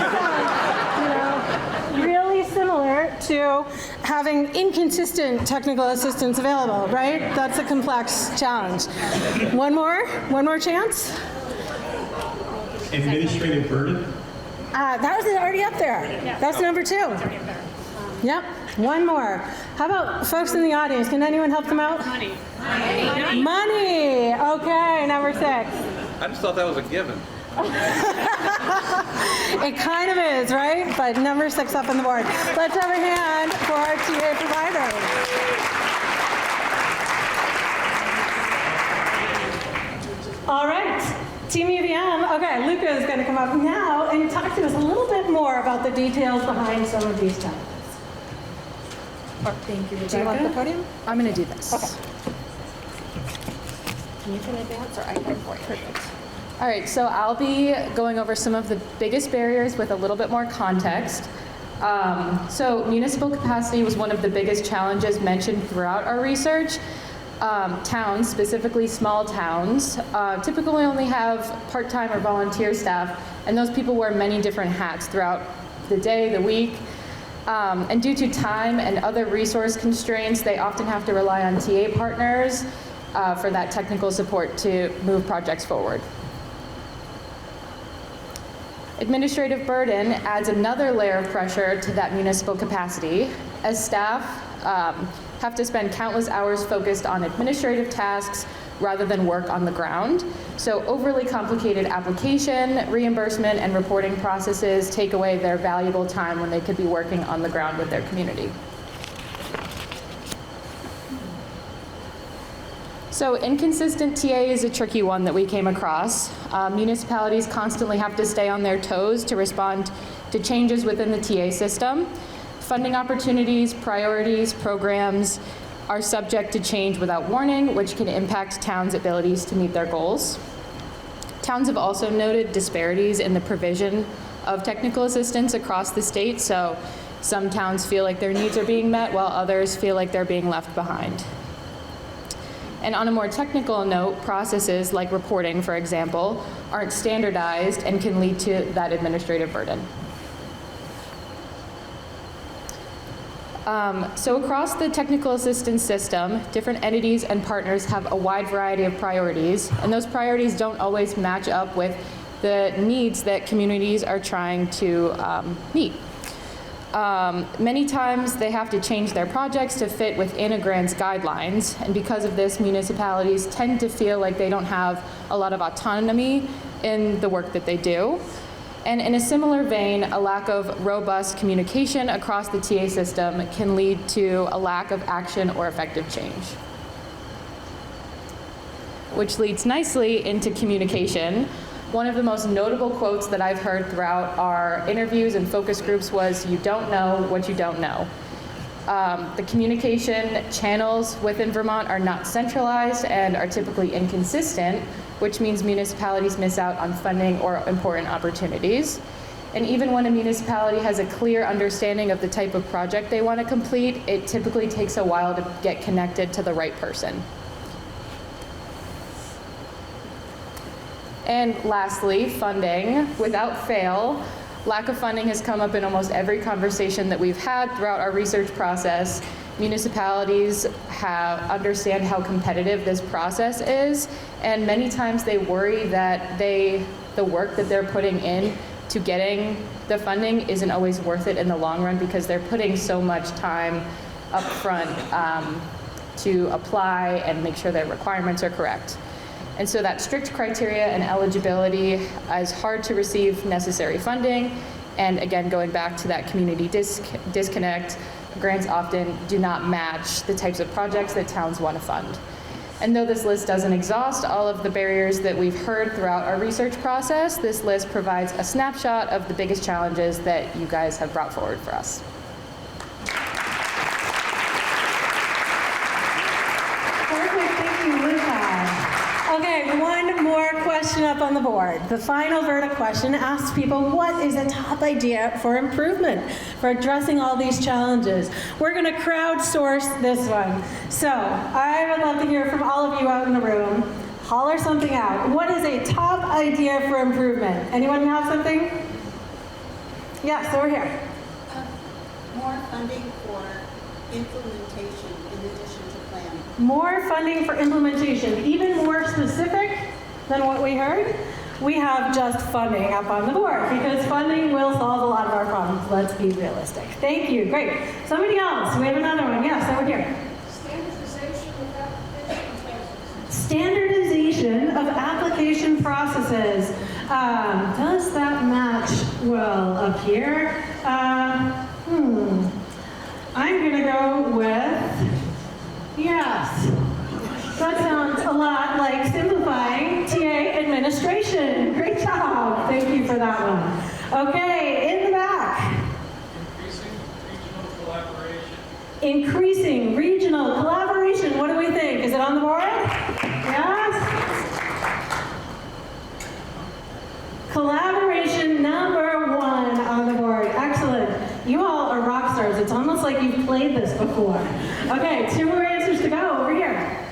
sounds, really similar to having inconsistent technical assistance available, right? That's a complex challenge. One more chance? Administrative burden. That was already up there. That's number 2. Yep, one more. How about folks in the audience? Can anyone help them out? Money. Money. Okay, number 6. I just thought that was a given. It kind of is, right? But number 6 up on the board. Let's have a hand for our TA providers. All right. Team UVM, okay, Luca is going to come up now and talk to us a little bit more about the details behind some of these challenges. Thank you, Rebecca. Do you want the podium? I'm going to do this. Okay. You can advance or I can for you. Perfect. All right, so I'll be going over some of the biggest barriers with a little bit more context. So municipal capacity was one of the biggest challenges mentioned throughout our research. Towns, specifically small towns, typically only have part-time or volunteer staff, and those people wear many different hats throughout the day, the week. And due to time and other resource constraints, they often have to rely on TA partners for that technical support to move projects forward. Administrative burden adds another layer of pressure to that municipal capacity, as staff have to spend countless hours focused on administrative tasks rather than work on the ground. So overly complicated application, reimbursement, and reporting processes take away their valuable time when they could be working on the ground with their community. So inconsistent TA is a tricky one that we came across. Municipalities constantly have to stay on their toes to respond to changes within the TA system. Funding opportunities, priorities, programs are subject to change without warning, which can impact towns' abilities to meet their goals. Towns have also noted disparities in the provision of technical assistance across the state, so some towns feel like their needs are being met while others feel like they're being left behind. And on a more technical note, processes like reporting, for example, aren't standardized and can lead to that administrative burden. So across the technical assistance system, different entities and partners have a wide variety of priorities, and those priorities don't always match up with the needs that communities are trying to meet. Many times they have to change their projects to fit within a grant's guidelines, and because of this, municipalities tend to feel like they don't have a lot of autonomy in the work that they do. And in a similar vein, a lack of robust communication across the TA system can lead to a lack of action or effective change. Which leads nicely into communication. One of the most notable quotes that I've heard throughout our interviews and focus groups was, "You don't know what you don't know." The communication channels within Vermont are not centralized and are typically inconsistent, which means municipalities miss out on funding or important opportunities. And even when a municipality has a clear understanding of the type of project they want to complete, it typically takes a while to get connected to the right person. And lastly, funding. Without fail, lack of funding has come up in almost every conversation that we've had throughout our research process. Municipalities understand how competitive this process is, and many times they worry that the work that they're putting in to getting the funding isn't always worth it in the long run because they're putting so much time up front to apply and make sure their requirements are correct. And so that strict criteria and eligibility is hard to receive necessary funding. And again, going back to that community disconnect, grants often do not match the types of projects that towns want to fund. And though this list doesn't exhaust all of the barriers that we've heard throughout our research process, this list provides a snapshot of the biggest challenges that you guys have brought forward for us. Perfect, thank you, Luca. Okay, one more question up on the board. The final verdict question asks people, what is a top idea for improvement, for addressing all these challenges? We're going to crowdsource this one. So I would love to hear from all of you out in the room. Holler something out. What is a top idea for improvement? Anyone have something? Yes, over here. More funding for implementation in addition to planning. More funding for implementation, even more specific than what we heard. we have just funding up on the board, because funding will solve a lot of our problems. Let's be realistic. Thank you. Great. Somebody else. We have another one. Yes, over here. Standardization of application processes. Does that match well up here? I'm going to go with yes. That sounds a lot like simplifying TA administration. Great job. Thank you for that one. Okay, in the back. Increasing regional collaboration. What do we think? Is it on the board? Yes? Collaboration number 1 on the board. Excellent. You all are rock stars. It's almost like you've played this before. Okay, 2 more answers to go. Over here.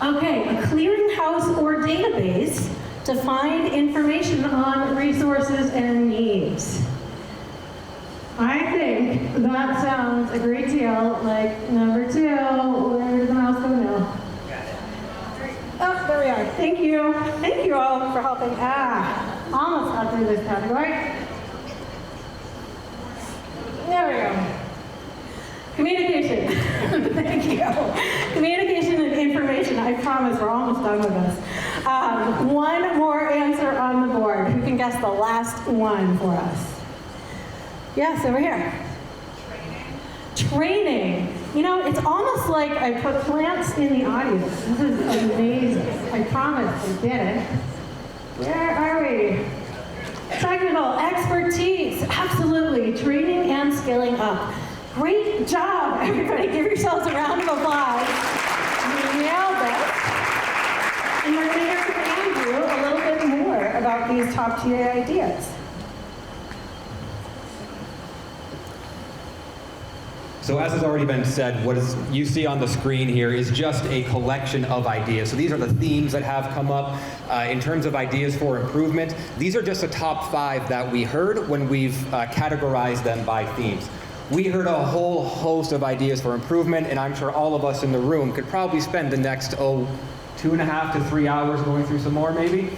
Okay, a clearinghouse or database to find information on resources and needs. I think that sounds a great deal like number 2. Where did the mouse go now? Oh, there we are. Thank you. Thank you all for helping. Almost got through this category. There we go. Communication. Thank you. Communication and information. I promise we're almost done with this. One more answer on the board. Who can guess the last one for us? Yes, over here. Training. You know, it's almost like I put plants in the audience. This is amazing. I promise I did it. Where are we? Technical expertise. Absolutely. Training and skilling up. Great job, everybody. Give yourselves a round of applause. You nailed it. And we're going to hear from Andrew a little bit more about these top TA ideas. So as has already been said, what you see on the screen here is just a collection of ideas. So these are the themes that have come up in terms of ideas for improvement. These are just the top 5 that we heard when we've categorized them by themes. We heard a whole host of ideas for improvement, and I'm sure all of us in the room could probably spend the next, 2.5 to 3 hours going through some more, maybe?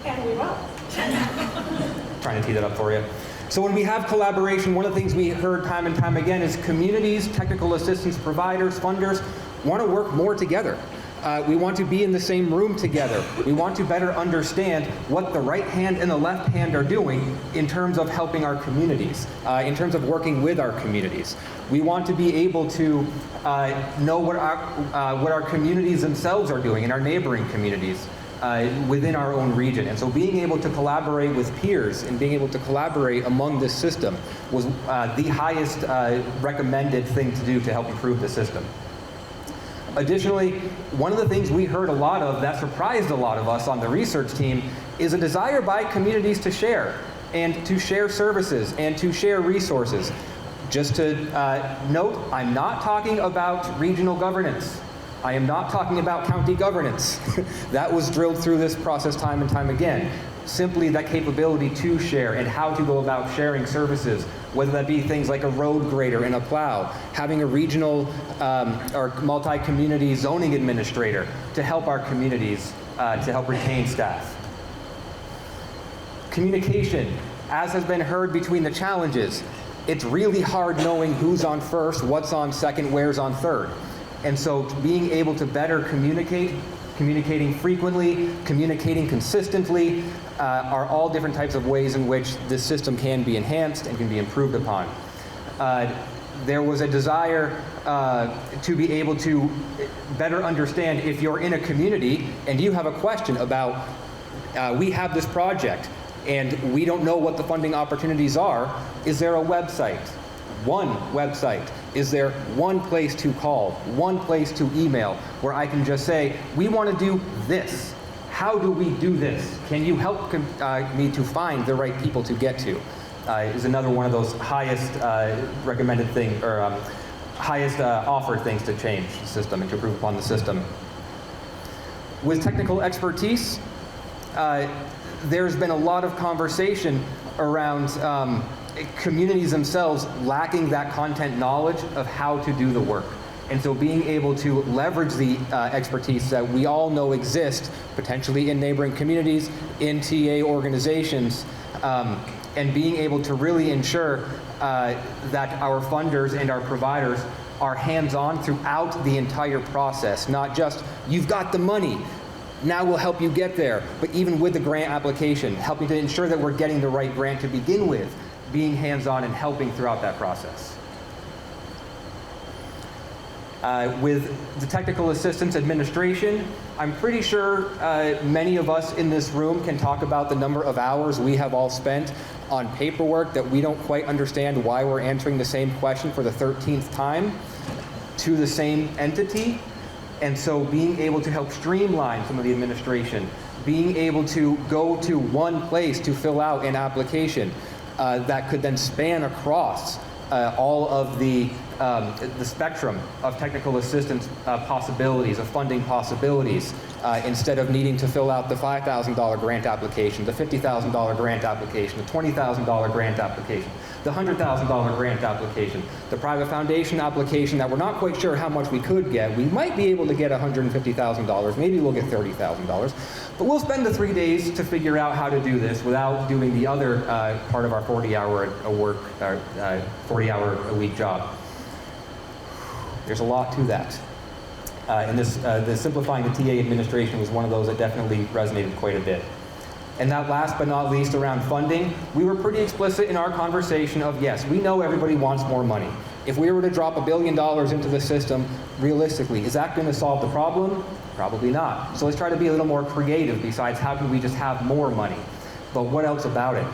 And we will. Trying to tee that up for you. So when we have collaboration, one of the things we heard time and time again is communities, technical assistance providers, funders want to work more together. We want to be in the same room together. We want to better understand what the right hand and the left hand are doing in terms of helping our communities, in terms of working with our communities. We want to be able to know what our communities themselves are doing in our neighboring communities within our own region. And so being able to collaborate with peers and being able to collaborate among this system was the highest recommended thing to do to help improve the system. Additionally, one of the things we heard a lot of that surprised a lot of us on the research team is a desire by communities to share, and to share services, and to share resources. Just to note, I'm not talking about regional governance. I am not talking about county governance. That was drilled through this process time and time again. Simply that capability to share and how to go about sharing services, whether that be things like a road grader and a plow, having a regional or multi-community zoning administrator to help our communities, to help retain staff. Communication, as has been heard between the challenges, it's really hard knowing who's on first, what's on second, where's on third. And so being able to better communicate, communicating frequently, communicating consistently, are all different types of ways in which this system can be enhanced and can be improved upon. There was a desire to be able to better understand if you're in a community and you have a question about, we have this project and we don't know what the funding opportunities are, is there a website? One website? Is there one place to call, one place to email, where I can just say, we want to do this. How do we do this? Can you help me to find the right people to get to? Is another one of those highest recommended things, or highest offered things to change the system and to improve upon the system. With technical expertise, there's been a lot of conversation around communities themselves lacking that content knowledge of how to do the work. And so being able to leverage the expertise that we all know exists, potentially in neighboring communities, in TA organizations, and being able to really ensure that our funders and our providers are hands-on throughout the entire process, not just, you've got the money, now we'll help you get there, but even with the grant application, helping to ensure that we're getting the right grant to begin with, being hands-on and helping throughout that process. With the technical assistance administration, I'm pretty sure many of us in this room can talk about the number of hours we have all spent on paperwork that we don't quite understand why we're answering the same question for the 13th time to the same entity. And so being able to help streamline some of the administration, being able to go to one place to fill out an application that could then span across all of the spectrum of technical assistance possibilities, of funding possibilities, instead of needing to fill out the $5,000 grant application, the $50,000 grant application, the $20,000 grant application, the $100,000 grant application, the private foundation application that we're not quite sure how much we could get. We might be able to get $150,000, maybe we'll get $30,000, but we'll spend the 3 days to figure out how to do this without doing the other part of our 40-hour a week job. There's a lot to that. And the simplifying the TA administration was one of those that definitely resonated quite a bit. And that last but not least around funding, we were pretty explicit in our conversation of, yes, we know everybody wants more money. If we were to drop $1 billion into the system, realistically, is that going to solve the problem? Probably not. So let's try to be a little more creative besides how can we just have more money. But what else about it?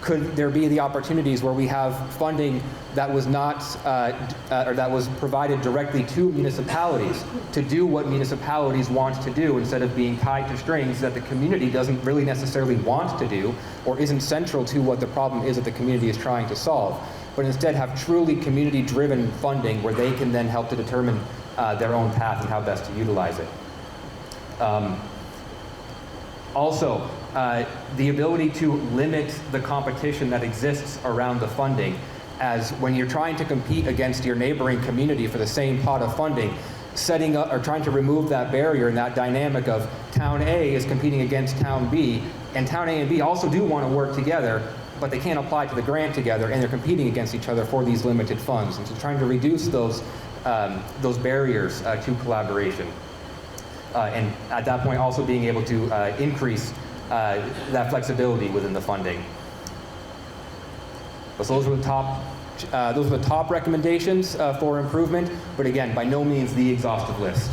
Could there be the opportunities where we have funding that was not, or that was provided directly to municipalities to do what municipalities want to do instead of being tied to strings that the community doesn't really necessarily want to do or isn't central to what the problem is that the community is trying to solve, but instead have truly community-driven funding where they can then help to determine their own path and how best to utilize it. Also, the ability to limit the competition that exists around the funding, as when you're trying to compete against your neighboring community for the same pot of funding, setting up or trying to remove that barrier and that dynamic of Town A is competing against Town B, and Town A and B also do want to work together, but they can't apply to the grant together, and they're competing against each other for these limited funds. And so trying to reduce those barriers to collaboration. And at that point also being able to increase that flexibility within the funding. So those were the top recommendations for improvement, but again, by no means the exhaustive list.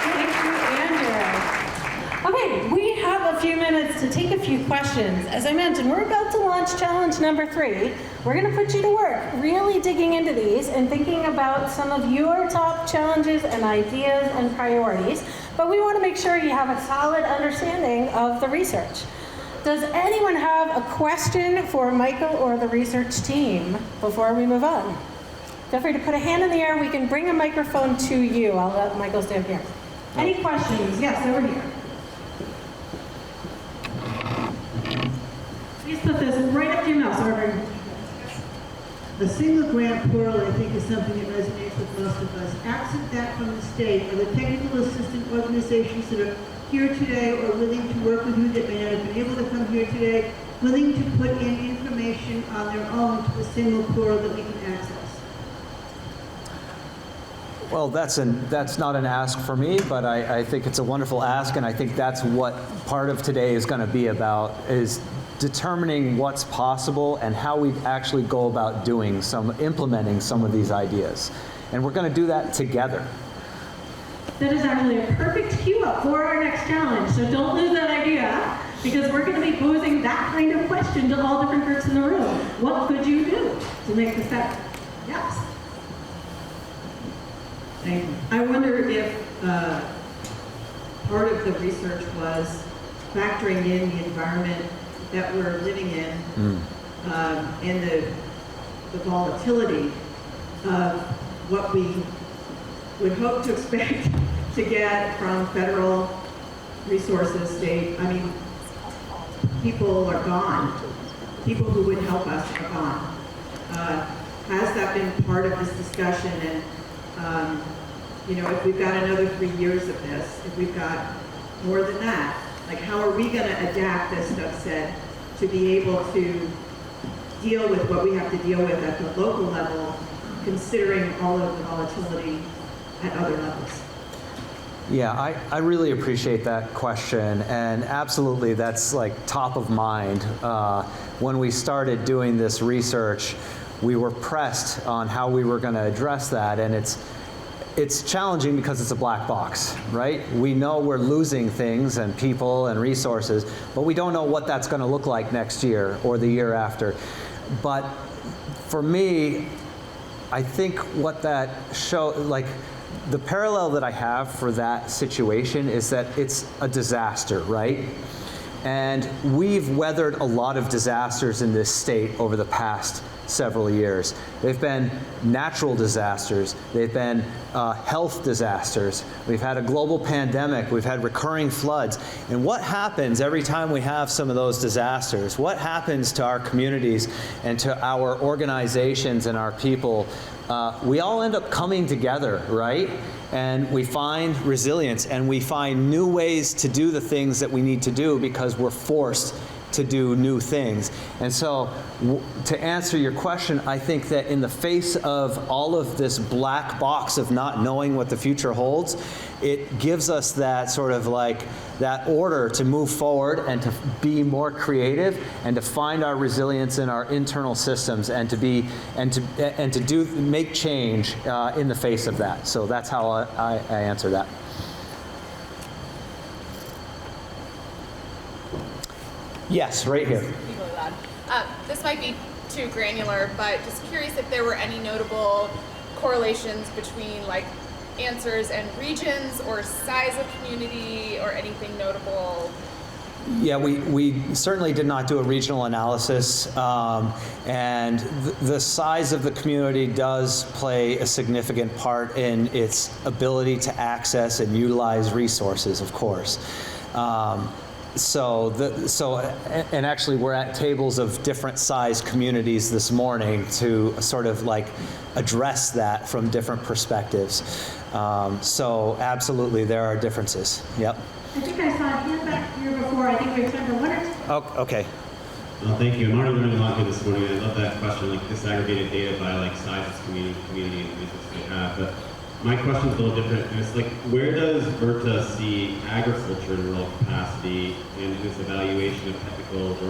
Thank you, Andrew. Okay, we have a few minutes to take a few questions. As I mentioned, we're about to launch challenge number 3. We're going to put you to work really digging into these and thinking about some of your top challenges and ideas and priorities, but we want to make sure you have a solid understanding of the research. Does anyone have a question for Michael or the research team before we move on? Feel free to put a hand in the air. We can bring a microphone to you. I'll let Michael stand here. Any questions? Yes, over here. Please put this right up to your mouth, Reverend. The single grant portal, I think, is something that resonates with most of us. Absent that from the state, are the technical assistant organizations that are here today or willing to work with you that may not have been able to come here today, willing to put in information on their own to a single portal that we can access? Well, that's not an ask for me, but I think it's a wonderful ask, and I think that's what part of today is going to be about, is determining what's possible and how we actually go about implementing some of these ideas. And we're going to do that together. That is actually a perfect cue up for our next challenge. So don't lose that idea, because we're going to be posing that kind of question to all different groups in the room. What could you do to make this better? Yes. Thank you. I wonder if part of the research was factoring in the environment that we're living in and the volatility of what we would hope to expect to get from federal resources, state. I mean, people are gone. People who would help us are gone. Has that been part of this discussion? And, you know, if we've got another 3 years of this, if we've got more than that, like how are we going to adapt, as Doug said, to be able to deal with what we have to deal with at the local level, considering all of the volatility at other levels? Yeah, I really appreciate that question, and absolutely that's like top of mind. When we started doing this research, we were pressed on how we were going to address that, and it's challenging because it's a black box, right? We know we're losing things and people and resources, but we don't know what that's going to look like next year or the year after. But for me, I think what that like the parallel that I have for that situation is that it's a disaster, right? And we've weathered a lot of disasters in this state over the past several years. They've been natural disasters. They've been health disasters. We've had a global pandemic. We've had recurring floods. And what happens every time we have some of those disasters? What happens to our communities and to our organizations and our people? We all end up coming together, right? And we find resilience and we find new ways to do the things that we need to do because we're forced to do new things. And so to answer your question, I think that in the face of all of this black box of not knowing what the future holds, it gives us that sort of like that order to move forward and to be more creative and to find our resilience in our internal systems and to be and to make change in the face of that. So that's how I answer that. Yes, right here. Really loud. This might be too granular, but just curious if there were any notable correlations between like answers and regions or size of community or anything notable. Yeah, we certainly did not do a regional analysis, and the size of the community does play a significant part in its ability to access and utilize resources, of course. And actually we're at tables of different size communities this morning to sort of like address that from different perspectives. So absolutely there are differences. Yep. I think I saw a hand back here before. I think we have time for one or two. Oh, okay. Well, thank you. I'm already learning a lot here this morning. I love that question, like disaggregated data by like size of community and resources we have. But my question is a little different. It's like, where does VRTA see agriculture in rural capacity and in its evaluation of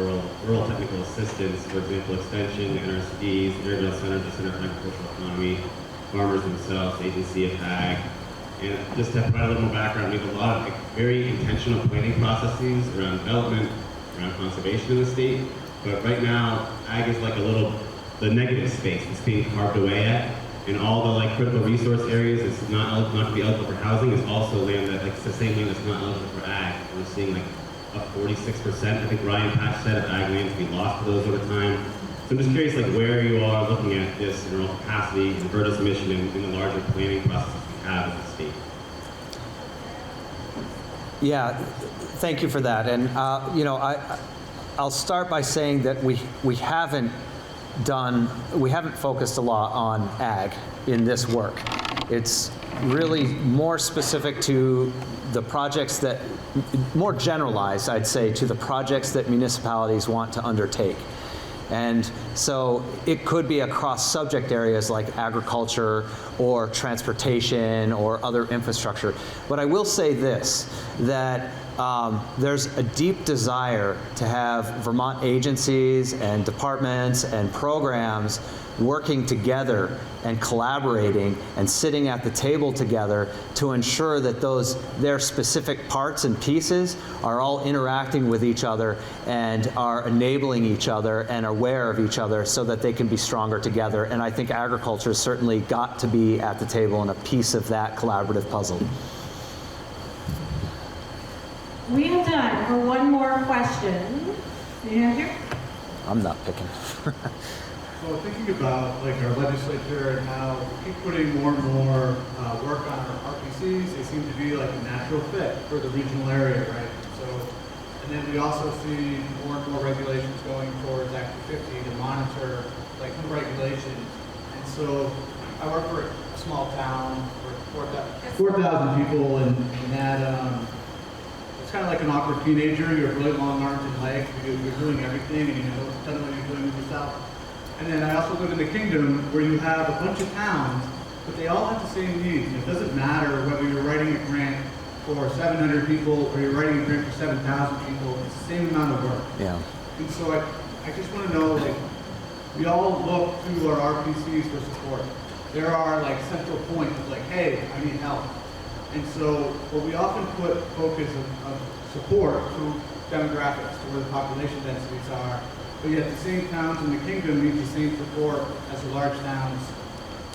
rural technical assistance, for example, extension, NRCDs, Area Center, the Center for Agricultural Economy, farmers themselves, Agency of Ag. And just to provide a little more background, we have a lot of very intentional planning processes around development, around conservation in the state. But right now, ag is like the negative space that's being carved away at. And all the like critical resource areas that's not to be eligible for housing is also land that, like, it's the same land that's not eligible for ag. We're seeing like up 46%. I think Ryan Patch said of ag land to be lost to those over time. So I'm just curious, like, where you are looking at this in rural capacity, and VRTA's mission in the larger planning processes we have in the state. Yeah, thank you for that. And you know, I'll start by saying that we haven't focused a lot on ag in this work. It's really more specific to the projects that, more generalized, I'd say, to the projects that municipalities want to undertake. And so it could be across subject areas like agriculture or transportation or other infrastructure. But I will say this, that there's a deep desire to have Vermont agencies and departments and programs working together and collaborating and sitting at the table together to ensure that their specific parts and pieces are all interacting with each other and are enabling each other and aware of each other so that they can be stronger together. And I think agriculture has certainly got to be at the table and a piece of that collaborative puzzle. We have time for one more question. You have here? I'm not picking. So thinking about like our legislature and how we keep putting more and more work on our RPCs, they seem to be like a natural fit for the regional area, right? So And then we also see more and more regulations going towards Act 50 to monitor like new regulations. And so I work for a small town, for 4,000 people, and that it's kind of like an awkward teenager. You have really long arms and legs. You're doing everything, and you don't know what you're doing with yourself. And then I also live in the kingdom where you have a bunch of towns, but they all have the same needs. It doesn't matter whether you're writing a grant for 700 people or you're writing a grant for 7,000 people. It's the same amount of work. Yeah. And so I just want to know, like, we all look to our RPCs for support. There are like central points like, hey, I need help. And so, but we often put focus of support through demographics, to where the population densities are. But yet the same towns in the kingdom need the same support as the large towns.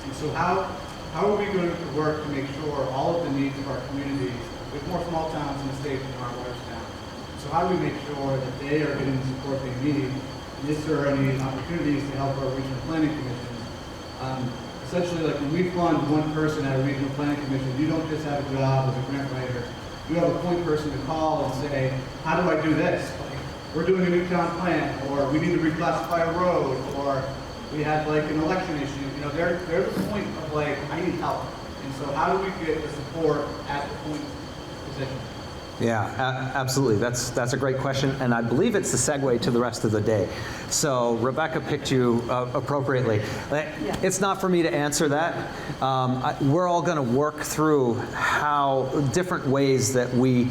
And so how are we going to work to make sure all of the needs of our communities, with more small towns in the state than our large towns, so how do we make sure that they are getting the support they need? And is there any opportunities to help our regional planning commissions? Essentially, like when we fund one person at a regional planning commission, you don't just have a job as a grant writer. You have a point person to call and say, how do I do this? Like, we're doing a new town plan, or we need to reclassify a road, or we had like an election issue. You know, they're the point of like, I need help. And so how do we get the support at the point position? Yeah, absolutely. That's a great question, and I believe it's the segue to the rest of the day. So Rebecca picked you appropriately. It's not for me to answer that. We're all going to work through how different ways that we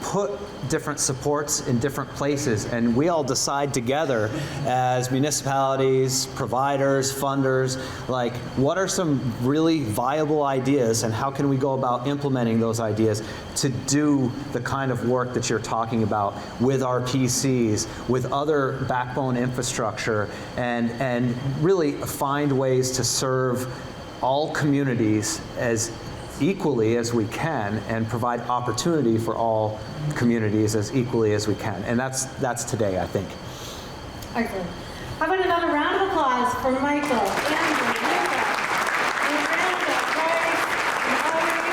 put different supports in different places, and we all decide together as municipalities, providers, funders, like what are some really viable ideas and how can we go about implementing those ideas to do the kind of work that you're talking about with our PCs, with other backbone infrastructure, and really find ways to serve all communities as equally as we can and provide opportunity for all communities as equally as we can. And that's today, I think. Excellent. How about another round of applause for Michael, Andrew, Miranda, Bryce, and Audrey.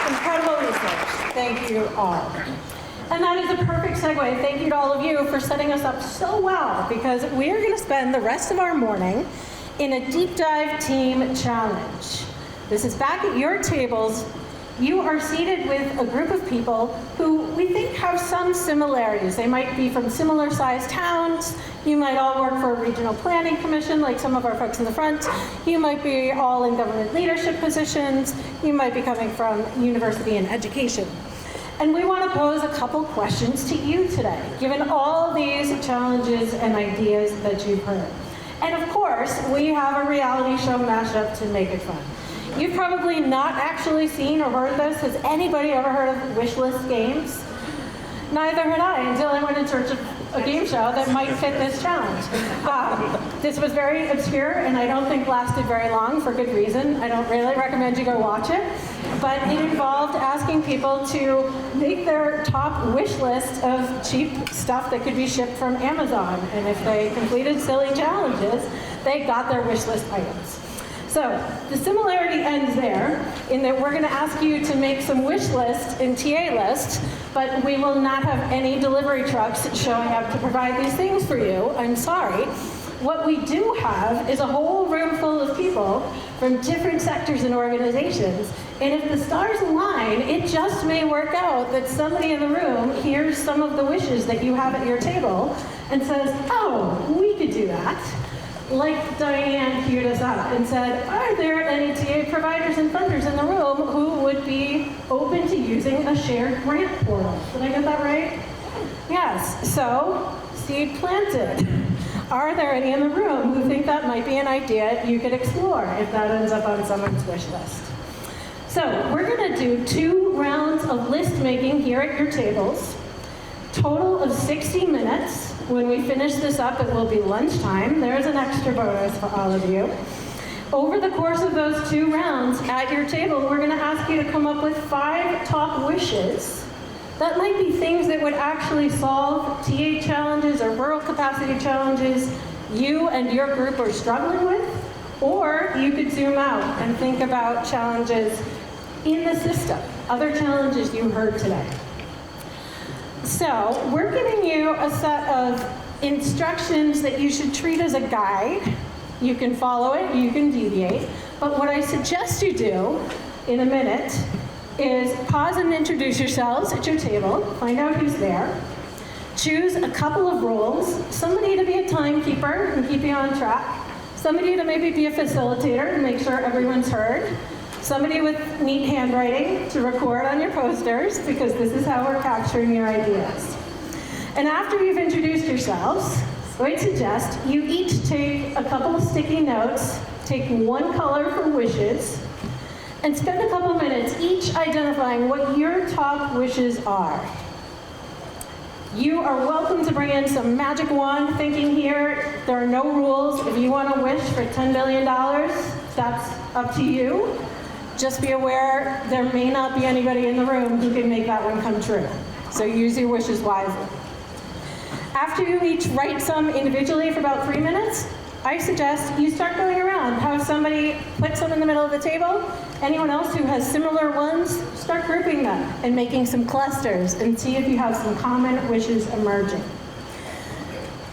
Incredible research. Thank you all. And that is a perfect segue. Thank you to all of you for setting us up so well, because we are going to spend the rest of our morning in a deep dive team challenge. This is back at your tables. You are seated with a group of people who we think have some similarities. They might be from similar sized towns. You might all work for a regional planning commission like some of our folks in the front. You might be all in government leadership positions. You might be coming from university and education. And we want to pose a couple questions to you today, given all these challenges and ideas that you've heard. And of course, we have a reality show mashup to make it fun. You've probably not actually seen or heard this. Has anybody ever heard of wish list games? Neither had I until I went in search of a game show that might fit this challenge. This was very obscure and I don't think lasted very long for good reason. I don't really recommend you go watch it. But it involved asking people to make their top wish list of cheap stuff that could be shipped from Amazon. And if they completed silly challenges, they got their wish list items. So the similarity ends there in that we're going to ask you to make some wish lists and TA lists, but we will not have any delivery trucks showing up to provide these things for you. I'm sorry. What we do have is a whole room full of people from different sectors and organizations, and if the stars align, it just may work out that somebody in the room hears some of the wishes that you have at your table and says, oh, we could do that. Like Diane queued us up and said, are there any TA providers and funders in the room who would be open to using a shared grant portal? Did I get that right? Yes, so seed planted. Are there any in the room who think that might be an idea you could explore if that ends up on someone's wish list? So we're gonna do 2 rounds of list making here at your tables. Total of 60 minutes. When we finish this up, it will be lunchtime. There's an extra bonus for all of you. Over the course of those 2 rounds at your table, we're going to ask you to come up with 5 top wishes. That might be things that would actually solve TA challenges or rural capacity challenges you and your group are struggling with. Or you could zoom out and think about challenges in the system, other challenges you heard today. So we're giving you a set of instructions that you should treat as a guide. You can follow it, you can deviate, but what I suggest you do in a minute is pause and introduce yourselves at your table, find out who's there, choose a couple of roles, somebody to be a timekeeper and keep you on track, somebody to maybe be a facilitator and make sure everyone's heard, somebody with neat handwriting to record on your posters, because this is how we're capturing your ideas. And after you've introduced yourselves, I would suggest you each take a couple of sticky notes, take one color for wishes, and spend a couple minutes each identifying what your top wishes are. You are welcome to bring in some magic wand thinking here. There are no rules. If you want to wish for $10 billion, that's up to you. Just be aware there may not be anybody in the room who can make that one come true. So use your wishes wisely. After you each write some individually for about 3 minutes, I suggest you start going around. Have somebody put some in the middle of the table. Anyone else who has similar ones, start grouping them and making some clusters and see if you have some common wishes emerging.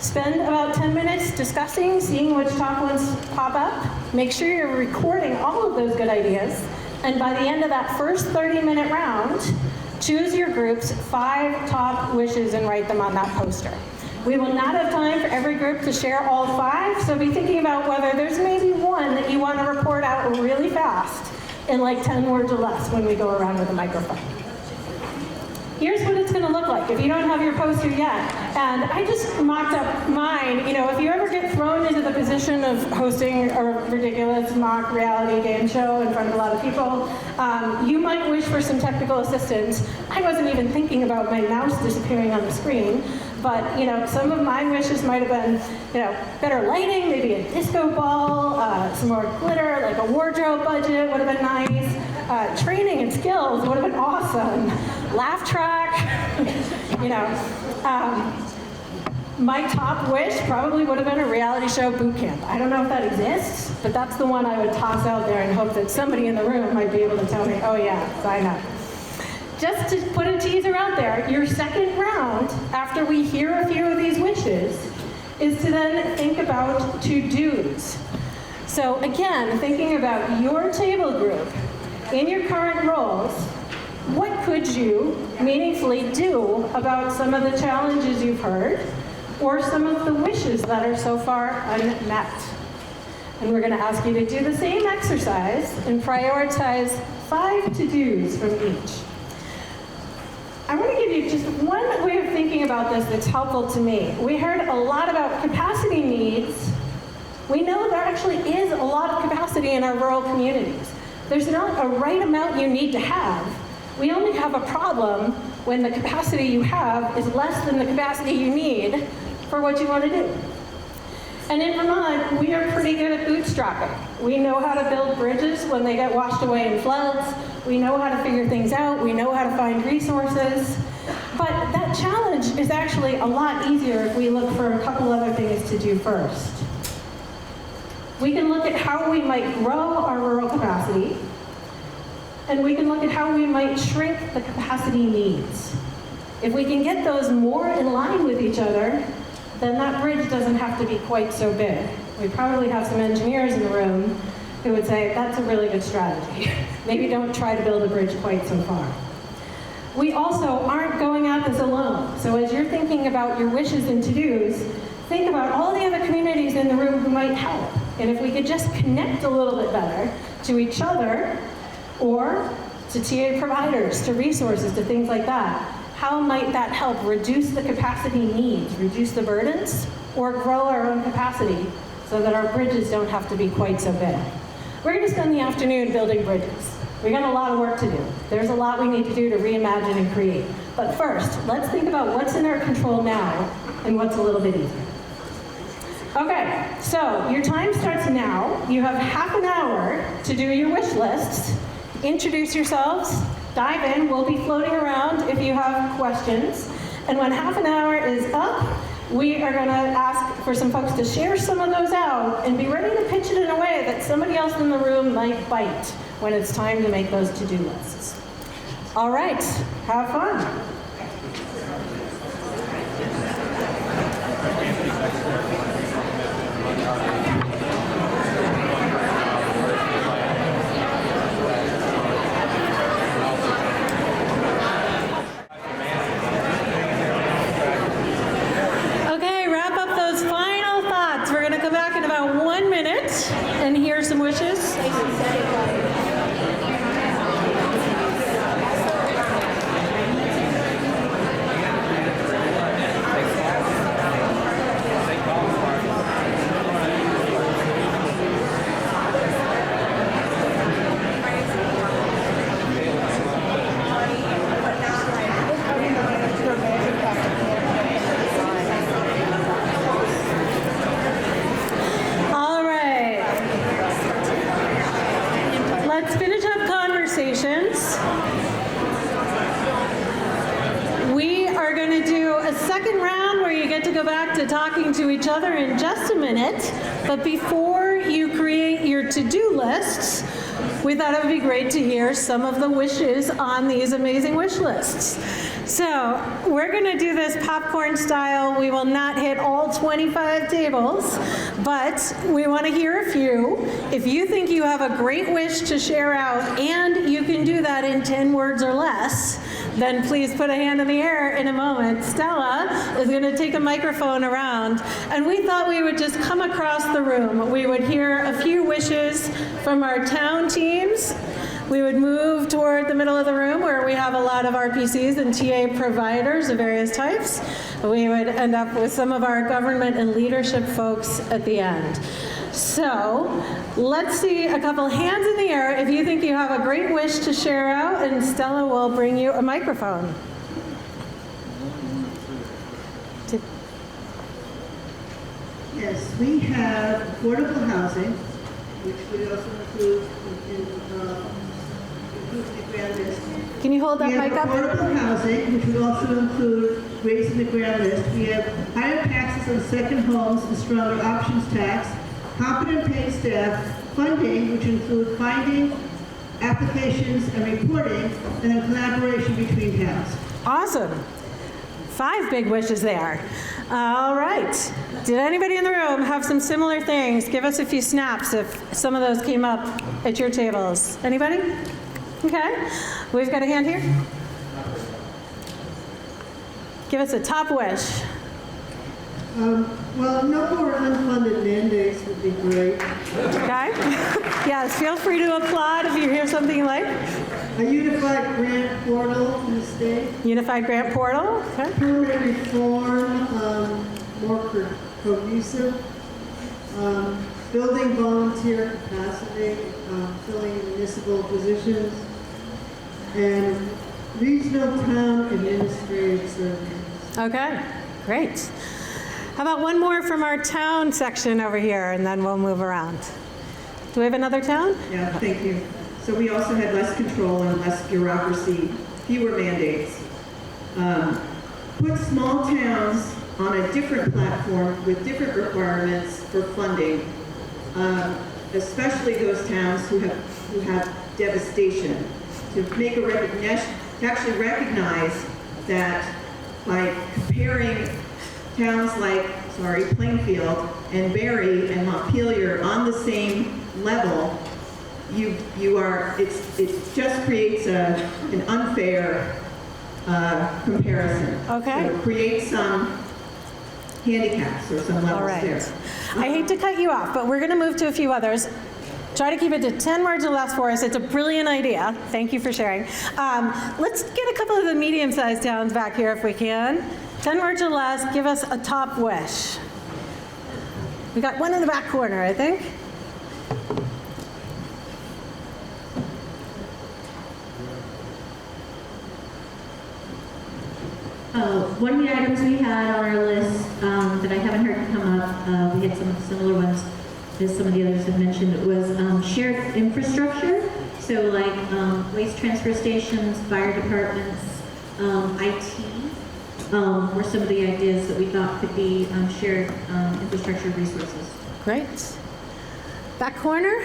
Spend about 10 minutes discussing, seeing which top ones pop up. Make sure you're recording all of those good ideas. And by the end of that first 30-minute round, choose your group's 5 top wishes and write them on that poster. We will not have time for every group to share all 5, so be thinking about whether there's maybe one that you want to report out really fast in like 10 words or less when we go around with a microphone. Here's what it's going to look like if you don't have your poster yet. And I just mocked up mine. You know, if you ever get thrown into the position of hosting a ridiculous mock reality game show in front of a lot of people, you might wish for some technical assistance. I wasn't even thinking about my mouse disappearing on the screen. But, you know, some of my wishes might have been, you know, better lighting, maybe a disco ball, some more glitter, like a wardrobe budget would have been nice. Training and skills would have been awesome. Laugh track, you know. My top wish probably would have been a reality show boot camp. I don't know if that exists, but that's the one I would toss out there and hope that somebody in the room might be able to tell me, oh yeah, sign up. Just to put a teaser out there, your second round, after we hear a few of these wishes, is to then think about to-dos. So again, thinking about your table group, in your current roles, what could you meaningfully do about some of the challenges you've heard, or some of the wishes that are so far unmet? And we're going to ask you to do the same exercise and prioritize 5 to-dos from each. I want to give you just one way of thinking about this that's helpful to me. We heard a lot about capacity needs. We know there actually is a lot of capacity in our rural communities. There's not a right amount you need to have. We only have a problem when the capacity you have is less than the capacity you need for what you want to do. And in Vermont, we are pretty good at bootstrapping. We know how to build bridges when they get washed away in floods. We know how to figure things out. We know how to find resources. But that challenge is actually a lot easier if we look for a couple other things to do first. We can look at how we might grow our rural capacity, and we can look at how we might shrink the capacity needs. If we can get those more in line with each other, then that bridge doesn't have to be quite so big. We probably have some engineers in the room who would say, that's a really good strategy. Maybe don't try to build a bridge quite so far. We also aren't going at this alone. So as you're thinking about your wishes and to-dos, think about all the other communities in the room who might help. And if we could just connect a little bit better to each other, or to TA providers, to resources, to things like that, how might that help reduce the capacity needs, reduce the burdens, or grow our own capacity so that our bridges don't have to be quite so big? We're going to spend the afternoon building bridges. We got a lot of work to do. There's a lot we need to do to reimagine and create. But first, let's think about what's in our control now and what's a little bit easier. Okay, so your time starts now. You have half an hour to do your wish lists. Introduce yourselves, dive in. We'll be floating around if you have questions. And when half an hour is up, we are going to ask for some folks to share some of those out and be ready to pitch it in a way that somebody else in the room might bite when it's time to make those to-do lists. All right, have fun. Okay, wrap up those final thoughts. We're going to come back in about 1 minute and hear some wishes. All right. Let's finish up conversations. We are going to do a second round where you get to go back to talking to each other in just a minute. But before you create your to-do lists, we thought it would be great to hear some of the wishes on these amazing wish lists. So we're going to do this popcorn style. We will not hit all 25 tables, but we want to hear a few. If you think you have a great wish to share out and you can do that in 10 words or less, then please put a hand in the air in a moment. Stella is going to take a microphone around, and we thought we would just come across the room. We would hear a few wishes from our town teams. We would move toward the middle of the room where we have a lot of RPCs and TA providers of various types. We would end up with some of our government and leadership folks at the end. So let's see a couple hands in the air if you think you have a great wish to share out, and Stella will bring you a microphone. Yes, we have affordable housing, which would also include the grand list. Can you hold that mic up? We have affordable housing, which would also include raising the grand list. We have higher taxes on second homes and stronger options tax, competent paid staff, funding, which include finding, applications, and reporting, and then collaboration between towns. Awesome. 5 big wishes there. All right. Did anybody in the room have some similar things? Give us a few snaps if some of those came up at your tables. Anybody? Okay. We've got a hand here. Give us a top wish. Well, no more unfunded mandates would be great. Okay. Yes, feel free to applaud if you hear something you like. A unified grant portal in the state. Unified grant portal. Okay. Permit reform, more cohesive. Building volunteer capacity, filling municipal positions, and regional town administrative services. Okay, great. How about one more from our town section over here, and then we'll move around. Do we have another town? Yeah, thank you. So we also had less control and less bureaucracy, fewer mandates. Put small towns on a different platform with different requirements for funding, especially those towns who have devastation, to make a recognition, to actually recognize that by comparing towns like, Plainfield and Barry and Montpelier on the same level, it just creates an unfair comparison. Okay. So it creates some handicaps or some levels. All right. There. I hate to cut you off, but we're going to move to a few others. Try to keep it to 10 words or less for us. It's a brilliant idea. Thank you for sharing. Let's get a couple of the medium-sized towns back here if we can. 10 words or less, give us a top wish. We got one in the back corner, I think. One of the items we had on our list that I haven't heard come up, we had some similar ones as some of the others have mentioned, was shared infrastructure. So like waste transfer stations, fire departments, IT were some of the ideas that we thought could be shared infrastructure resources. Great. Back corner.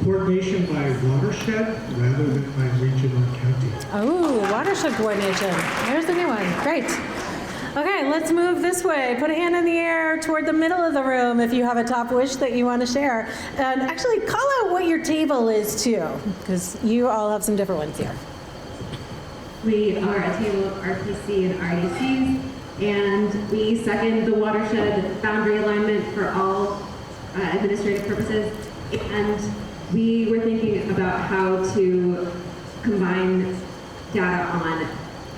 coordination by watershed rather than by region or county. Oh, watershed coordination. There's a new one. Great. Okay, let's move this way. Put a hand in the air toward the middle of the room if you have a top wish that you want to share. And actually call out what your table is too, because you all have some different ones here. We are a table of RPC and RDCs, and we second the watershed boundary alignment for all administrative purposes. And we were thinking about how to combine data on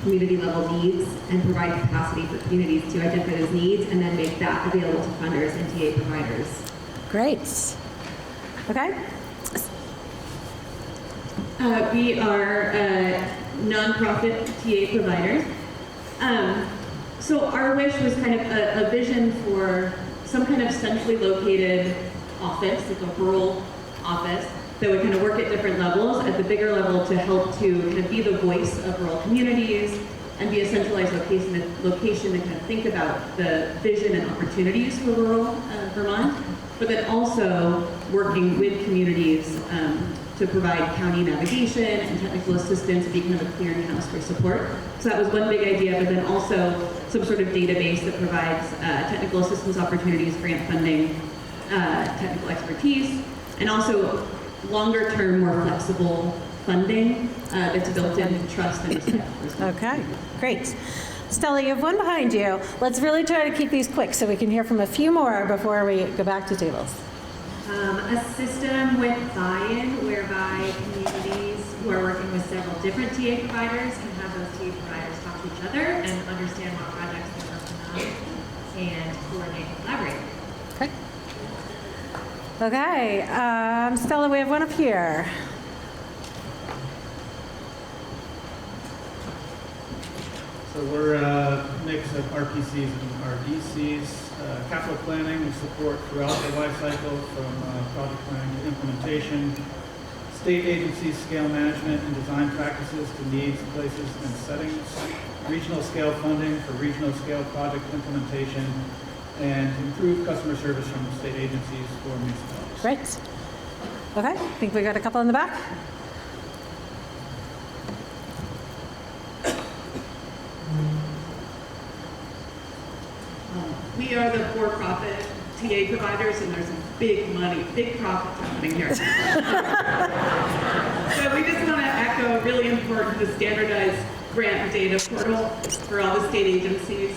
community level needs and provide capacity for communities to identify those needs and then make that available to funders and TA providers. Great. Okay. We are nonprofit TA providers. So our wish was kind of a vision for some kind of centrally located office, like a rural office, that would kind of work at different levels, at the bigger level to help to kind of be the voice of rural communities and be a centralized location to kind of think about the vision and opportunities for rural Vermont, but then also working with communities to provide county navigation and technical assistance, be kind of a clearinghouse for support. So that was one big idea, but then also some sort of database that provides technical assistance opportunities, grant funding, technical expertise, and also longer term, more flexible funding that's built in trust and respect. Okay, great. Stella, you have one behind you. Let's really try to keep these quick so we can hear from a few more before we go back to tables. A system with buy-in whereby communities who are working with several different TA providers can have those TA providers talk to each other and understand what projects they're working on and coordinate and collaborate. Okay. Okay, Stella, we have one up here. So we're a mix of RPCs and RDCs. Capital planning and support throughout the life cycle from project planning to implementation. State agencies scale management and design practices to needs, places, and settings. Regional scale funding for regional scale project implementation. And improve customer service from state agencies for municipalities. Great. Okay, I think we got a couple in the back. We are the for-profit TA providers, and there's big money, big profits happening here. So we just want to echo really important the standardized grant data portal for all the state agencies,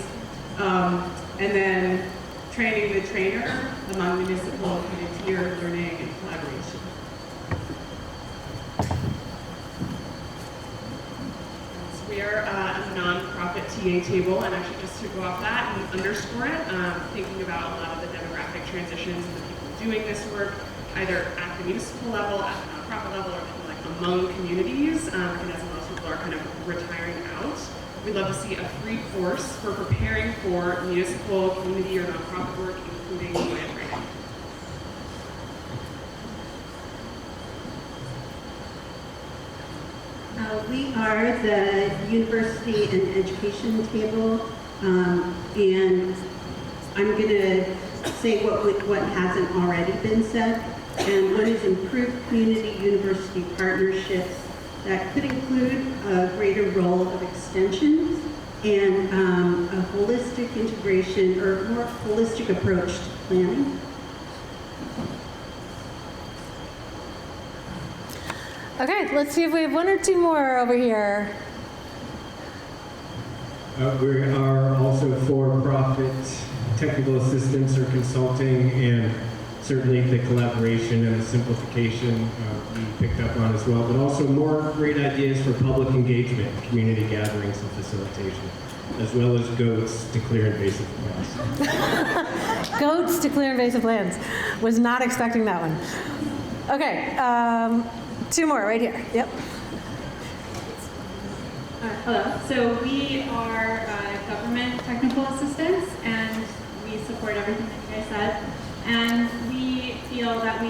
and then training the trainer among municipal kind of tier learning and collaboration. We are a nonprofit TA table, and actually just to go off that and underscore it, thinking about a lot of the demographic transitions and the people doing this work, either at the municipal level, at the nonprofit level, or kind of like among communities, and as most people are kind of retiring out. We'd love to see a free course for preparing for municipal, community, or nonprofit work, including land training. We are the university and education table, and I'm going to say what hasn't already been said, and one is improved community-university partnerships that could include a greater role of extensions and a holistic integration or more holistic approach to planning. Okay, let's see if we have one or two more over here. We are also for-profit technical assistance or consulting, and certainly the collaboration and the simplification we picked up on as well, but also more great ideas for public engagement, community gatherings and facilitation, as well as goats to clear invasive plants. Goats to clear invasive plants. Was not expecting that one. Okay, two more right here. Yep. Hello. So we are government technical assistants, and we support everything that you guys said. And we feel that we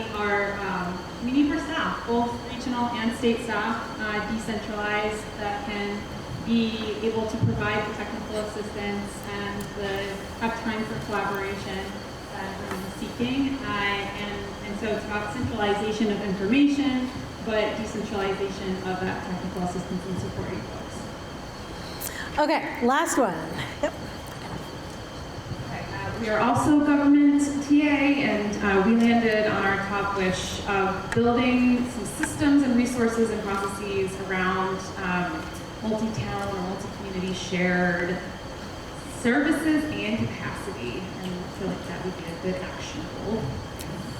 need more staff, both regional and state staff, decentralized, that can be able to provide the technical assistance and have time for collaboration that I'm seeking. And so it's about centralization of information, but decentralization of that technical assistance and supporting folks. Okay, last one. Yep. We are also government TA, and we landed on our top wish of building some systems and resources and processes around multi-town or multi-community shared services and capacity. And I feel like that would be a good action goal.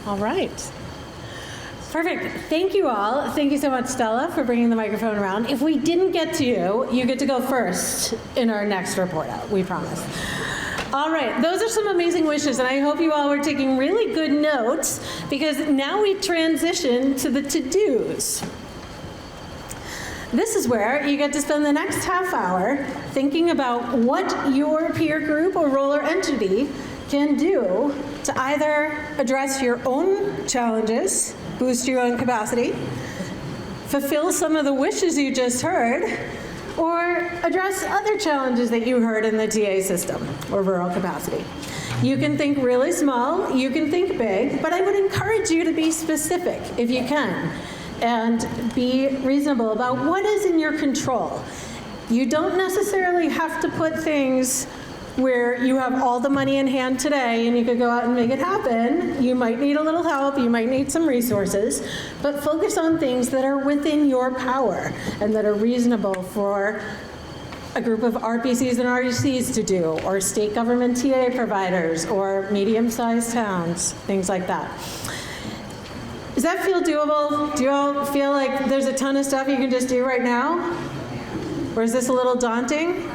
All right. Perfect. Thank you all. Thank you so much, Stella, for bringing the microphone around. If we didn't get to you, you get to go first in our next report out, we promise. All right, those are some amazing wishes, and I hope you all were taking really good notes, because now we transition to the to-dos. This is where you get to spend the next half hour thinking about what your peer group or role or entity can do to either address your own challenges, boost your own capacity, fulfill some of the wishes you just heard, or address other challenges that you heard in the TA system or rural capacity. You can think really small, you can think big, but I would encourage you to be specific if you can, and be reasonable about what is in your control. You don't necessarily have to put things where you have all the money in hand today and you could go out and make it happen. You might need a little help, you might need some resources, but focus on things that are within your power and that are reasonable for a group of RPCs and RDCs to do, or state government TA providers, or medium-sized towns, things like that. Does that feel doable? Do you all feel like there's a ton of stuff you can just do right now? Or is this a little daunting?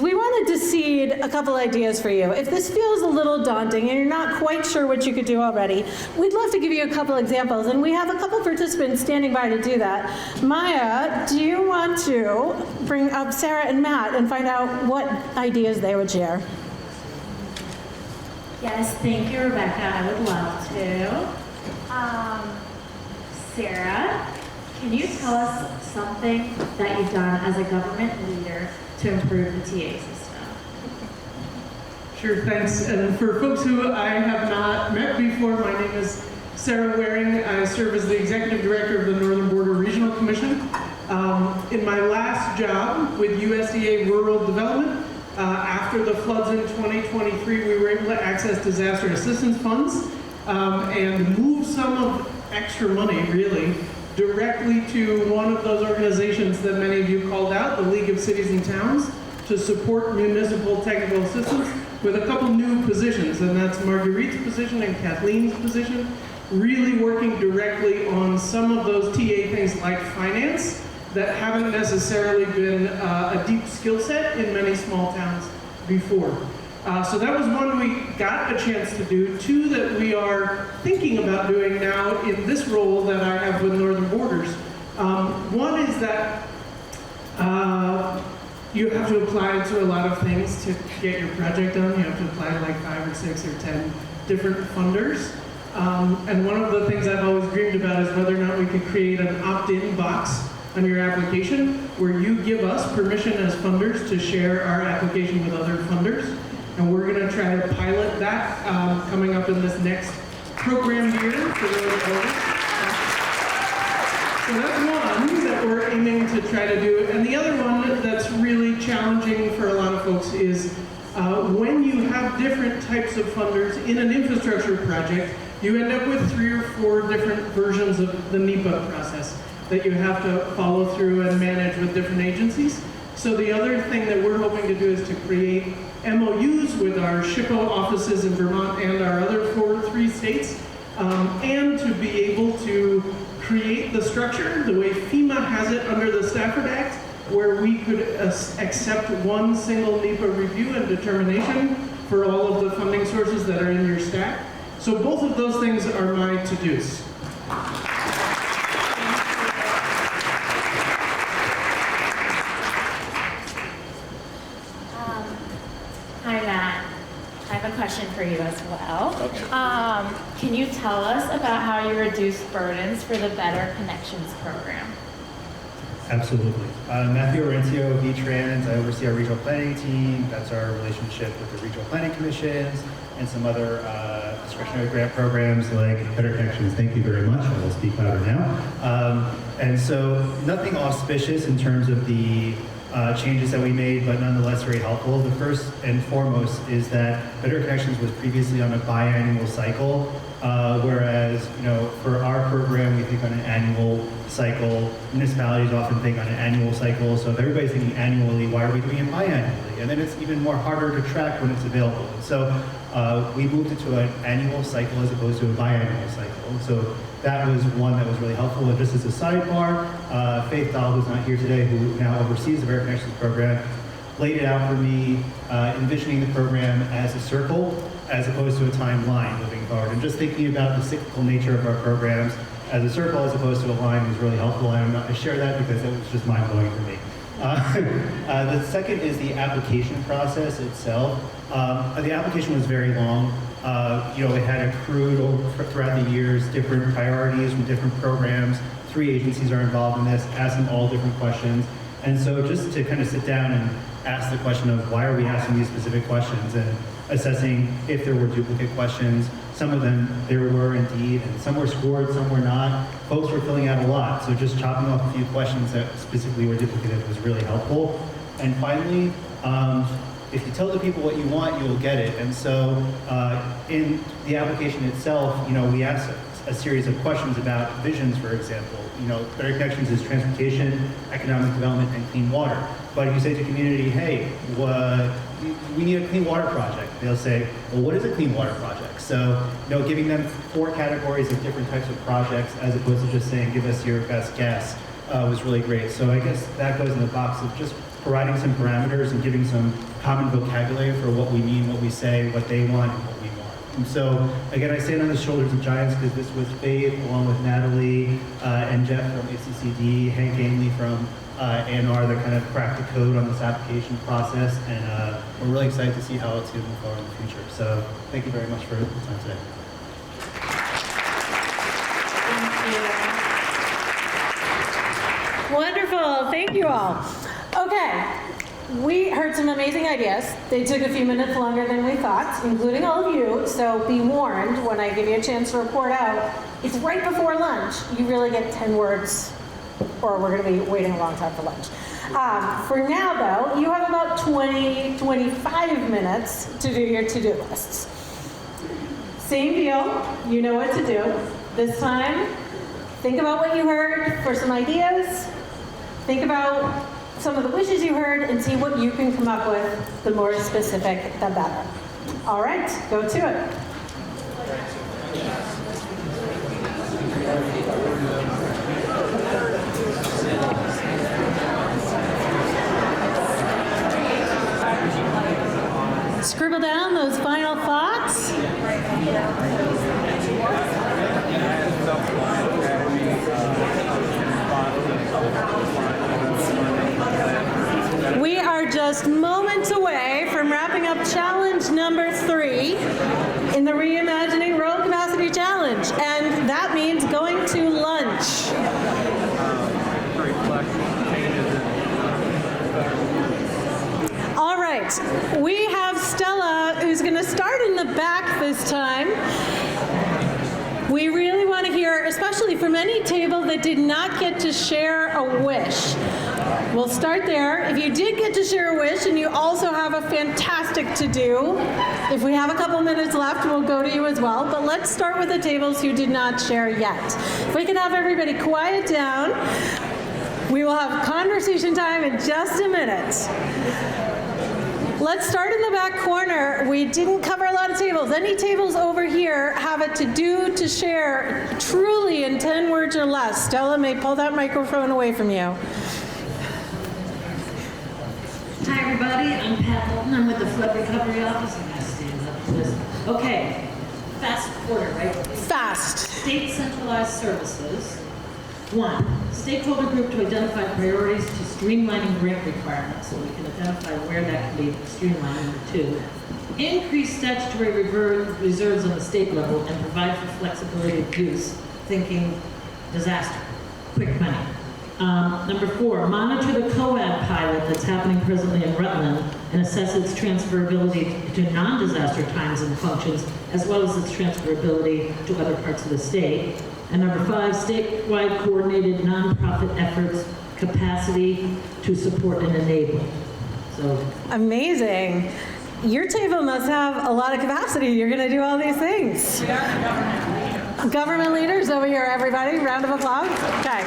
We wanted to seed a couple ideas for you. If this feels a little daunting and you're not quite sure what you could do already, we'd love to give you a couple examples, and we have a couple participants standing by to do that. Maya, do you want to bring up Sarah and Matt and find out what ideas they would share? Yes, thank you, Rebecca. I would love to. Sarah, can you tell us something that you've done as a government leader to improve the TA system? Sure, thanks. And for folks who I have not met before, my name is Sarah Waring. I serve as the Executive Director of the Northern Border Regional Commission. In my last job with USDA Rural Development, after the floods in 2023, we were able to access disaster assistance funds and move some of extra money, really, directly to one of those organizations that many of you called out, the League of Cities and Towns, to support municipal technical assistance with a couple new positions, and that's Marguerite's position and Kathleen's position, really working directly on some of those TA things like finance that haven't necessarily been a deep skill set in many small towns before. So that was one we got a chance to do. Two that we are thinking about doing now in this role that I have with Northern Borders. One is that you have to apply to a lot of things to get your project done. You have to apply to like 5 or 6 or 10 different funders. And one of the things I've always dreamed about is whether or not we could create an opt-in box on your application where you give us permission as funders to share our application with other funders. And we're going to try to pilot that coming up in this next program year for those voters. So that's one that we're aiming to try to do. And the other one that's really challenging for a lot of folks is when you have different types of funders in an infrastructure project, you end up with 3 or 4 different versions of the NEPA process that you have to follow through and manage with different agencies. So the other thing that we're hoping to do is to create MOUs with our SHPO offices in Vermont and our other 3 states, and to be able to create the structure the way FEMA has it under the Stafford Act, where we could accept one single NEPA review and determination for all of the funding sources that are in your stack. So both of those things are my to-dos. Hi, Matt. I have a question for you as well. Okay. Can you tell us about how you reduce burdens for the Better Connections program? Absolutely. Matthew Orencio, VTrans. I oversee our regional planning team. That's our relationship with the regional planning commissions and some other discretionary grant programs like Better Connections. Thank you very much. I will speak louder now. And so nothing auspicious in terms of the changes that we made, but nonetheless very helpful. The first and foremost is that Better Connections was previously on a biannual cycle, whereas for our program we think on an annual cycle. Municipalities often think on an annual cycle. So if everybody's thinking annually, why are we doing it biannually? And then it's even more harder to track when it's available. And so we moved it to an annual cycle as opposed to a biannual cycle. And so that was one that was really helpful. And just as a sidebar, Faith Dahl, who's not here today, who now oversees the Better Connections program, laid it out for me, envisioning the program as a circle as opposed to a timeline moving forward. And just thinking about the cyclical nature of our programs as a circle as opposed to a line was really helpful. And I share that because it was just mind-blowing for me. The second is the application process itself. The application was very long. It had accrued throughout the years different priorities from different programs. 3 agencies are involved in this, asking all different questions. And so just to kind of sit down and ask the question of why are we asking these specific questions and assessing if there were duplicate questions. Some of them there were indeed, and some were scored, some were not. Folks were filling out a lot, so just chopping off a few questions that specifically were duplicative was really helpful. And finally, if you tell the people what you want, you will get it. And so in the application itself, we asked a series of questions about visions, for example. Better Connections is transportation, economic development, and clean water. But if you say to the community, hey, we need a clean water project, they'll say, well, what is a clean water project? So, giving them 4 categories of different types of projects as opposed to just saying, give us your best guess was really great. So I guess that goes in the box of just providing some parameters and giving some common vocabulary for what we mean, what we say, what they want, and what we want. And so, again, I stand on the shoulders of giants because this was Faith, along with Natalie and Jeff from ACCD, Hank Ainley from ANR, that kind of cracked the code on this application process, and we're really excited to see how it's going to move forward in the future. So, thank you very much for the time today. Wonderful, thank you all. Okay, we heard some amazing ideas. They took a few minutes longer than we thought, including all of you, so be warned when I give you a chance to report out. It's right before lunch. You really get 10 words, or we're gonna be waiting a long time for lunch. For now though, you have about 20, 25 minutes to do your to-do lists. Same deal, you know what to do. This time, think about what you heard for some ideas. Think about some of the wishes you heard and see what you can come up with. The more specific, the better. All right, go to it. Scribble down those final thoughts. We are just moments away from wrapping up challenge number 3 in the Reimagining Rural Capacity Challenge, and that means going to lunch. All right, we have Stella, who's going to start in the back this time. We really want to hear, especially from any table that did not get to share a wish. We'll start there. If you did get to share a wish and you also have a fantastic to-do, if we have a couple minutes left, we'll go to you as well. But let's start with the tables who did not share yet. If we can have everybody quiet down, we will have conversation time in just a minute. Let's start in the back corner. We didn't cover a lot of tables. Any tables over here have a to-do to share truly in 10 words or less. Stella may pull that microphone away from you. Hi everybody, I'm Pat Holton. I'm with the Flood Recovery Office. I'm gonna stand up for this. Okay, fast order, right? Fast. State centralized services. 1, stakeholder group to identify priorities to streamlining grant requirements, so we can identify where that can be streamlined. Number 2, increase statutory reserves on the state level and provide for flexibility of use, thinking disaster, quick money. Number 4, monitor the COAD pilot that's happening presently in Rutland and assess its transferability to non-disaster times and functions, as well as its transferability to other parts of the state. And number 5, statewide coordinated nonprofit efforts, capacity to support and enable. So amazing. Your table must have a lot of capacity. You're going to do all these things. Government leaders over here, everybody. Round of applause. Okay.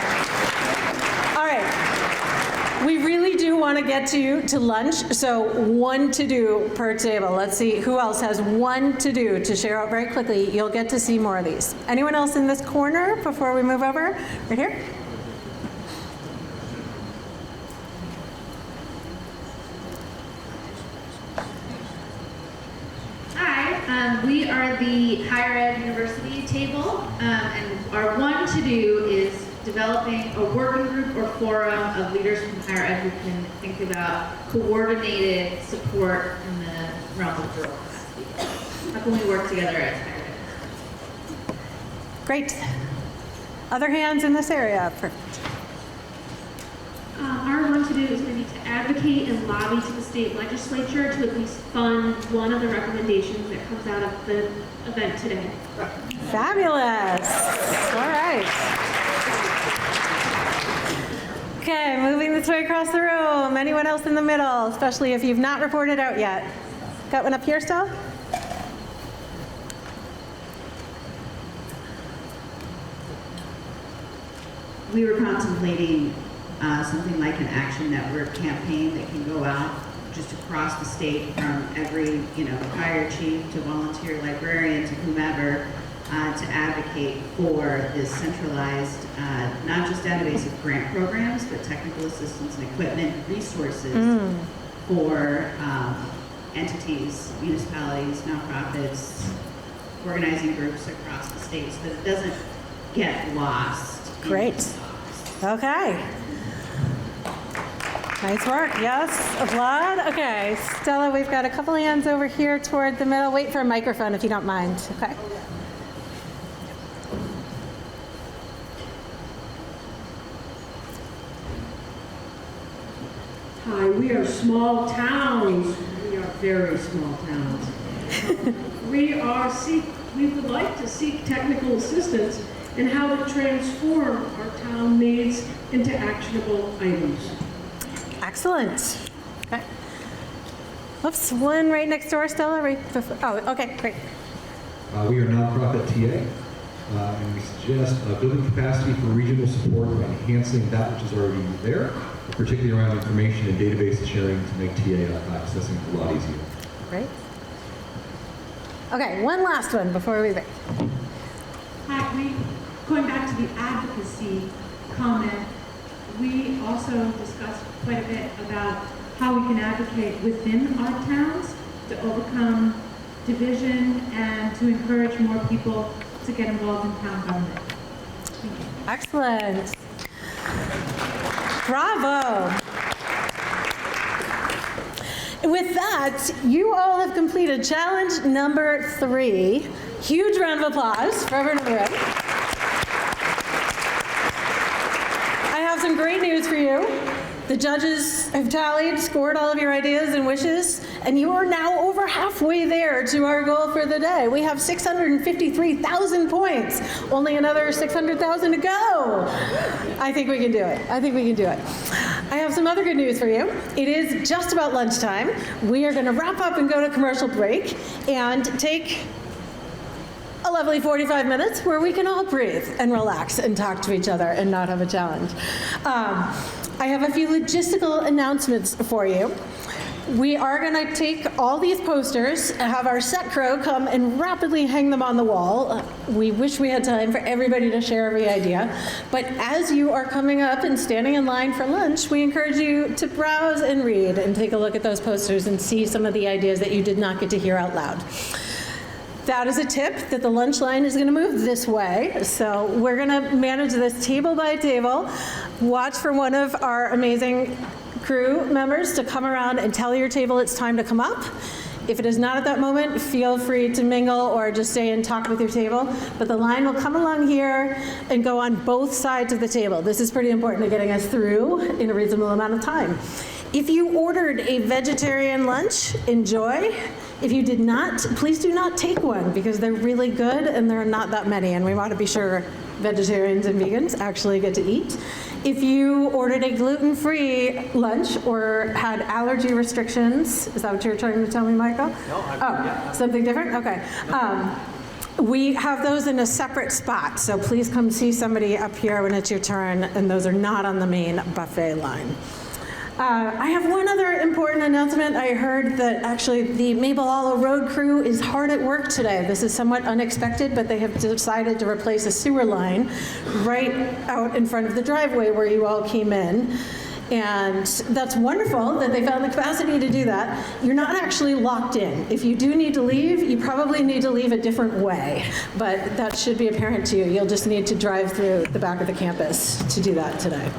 All right. We really do want to get to lunch, so 1 to-do per table. Let's see who else has 1 to-do to share out very quickly. You'll get to see more of these. Anyone else in this corner before we move over? Right here. We are the higher ed university table, and our 1 to do is developing a working group or forum of leaders from higher ed who can think about coordinated support in the realm of rural capacity. How can we work together as higher ed? Great. Other hands in this area? Perfect. Our 1 to do is going to be to advocate and lobby to the state legislature to at least fund one of the recommendations that comes out of the event today. Fabulous. All right. Okay, moving this way across the room. Anyone else in the middle, especially if you've not reported out yet? Got one up here still? We were contemplating something like an action network campaign that can go out just across the state from every, fire chief to volunteer librarian to whomever to advocate for this centralized, not just database of grant programs, but technical assistance and equipment resources for entities, municipalities, nonprofits, organizing groups across the state so that it doesn't get lost. Great. Okay. Nice work. Yes. Applaud. Okay. Stella, we've got a couple hands over here toward the middle. Wait for a microphone if you don't mind. Okay. Hi, we are small towns. We are very small towns. We would like to seek technical assistance in how to transform our town needs into actionable items. Excellent. Okay. Oops, one right next door, Stella. Right before. Oh, okay, great. We are nonprofit TA, and we suggest building capacity for regional support by enhancing that which is already there, particularly around information and database sharing to make TA accessing a lot easier. Great. Okay, one last one before we break. Hi, going back to the advocacy comment, we also discussed quite a bit about how we can advocate within our towns to overcome division and to encourage more people to get involved in town government. Thank you. Excellent. Bravo. With that, you all have completed challenge number 3. Huge round of applause for everyone in the room. I have some great news for you. The judges have tallied, scored all of your ideas and wishes, and you are now over halfway there to our goal for the day. We have 653,000 points. Only another 600,000 to go. I think we can do it. I think we can do it. I have some other good news for you. It is just about lunchtime. We are going to wrap up and go to commercial break and take a lovely 45 minutes where we can all breathe and relax and talk to each other and not have a challenge. I have a few logistical announcements for you. We are going to take all these posters, have our set crew come and rapidly hang them on the wall. We wish we had time for everybody to share every idea. But as you are coming up and standing in line for lunch, we encourage you to browse and read and take a look at those posters and see some of the ideas that you did not get to hear out loud. That is a tip that the lunch line is going to move this way. So we're going to manage this table by table. Watch for one of our amazing crew members to come around and tell your table it's time to come up. If it is not at that moment, feel free to mingle or just stay and talk with your table. But the line will come along here and go on both sides of the table. This is pretty important to getting us through in a reasonable amount of time. If you ordered a vegetarian lunch, enjoy. If you did not, please do not take one because they're really good and there are not that many, and we want to be sure vegetarians and vegans actually get to eat. If you ordered a gluten-free lunch or had allergy restrictions, is that what you're trying to tell me, Michael? No, something different? Okay. We have those in a separate spot, so please come see somebody up here when it's your turn, and those are not on the main buffet line. I have one other important announcement. I heard that actually the Maple Hollow Road crew is hard at work today. This is somewhat unexpected, but they have decided to replace a sewer line right out in front of the driveway where you all came in. And that's wonderful that they found the capacity to do that. You're not actually locked in. If you do need to leave, you probably need to leave a different way, but that should be apparent to you. You'll just need to drive through the back of the campus to do that today.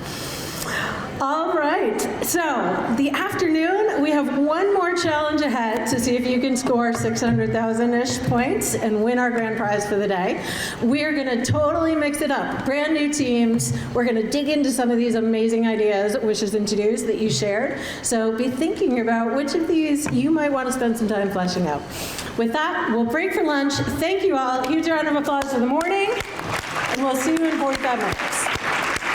All right, so the afternoon, we have one more challenge ahead to see if you can score 600,000-ish points and win our grand prize for the day. We are gonna totally mix it up, brand new teams. We're gonna dig into some of these amazing ideas, wishes, and to-dos that you shared. So be thinking about which of these you might wanna spend some time fleshing out. With that, we'll break for lunch. Thank you all. Huge round of applause for the morning, and we'll see you in 45 minutes.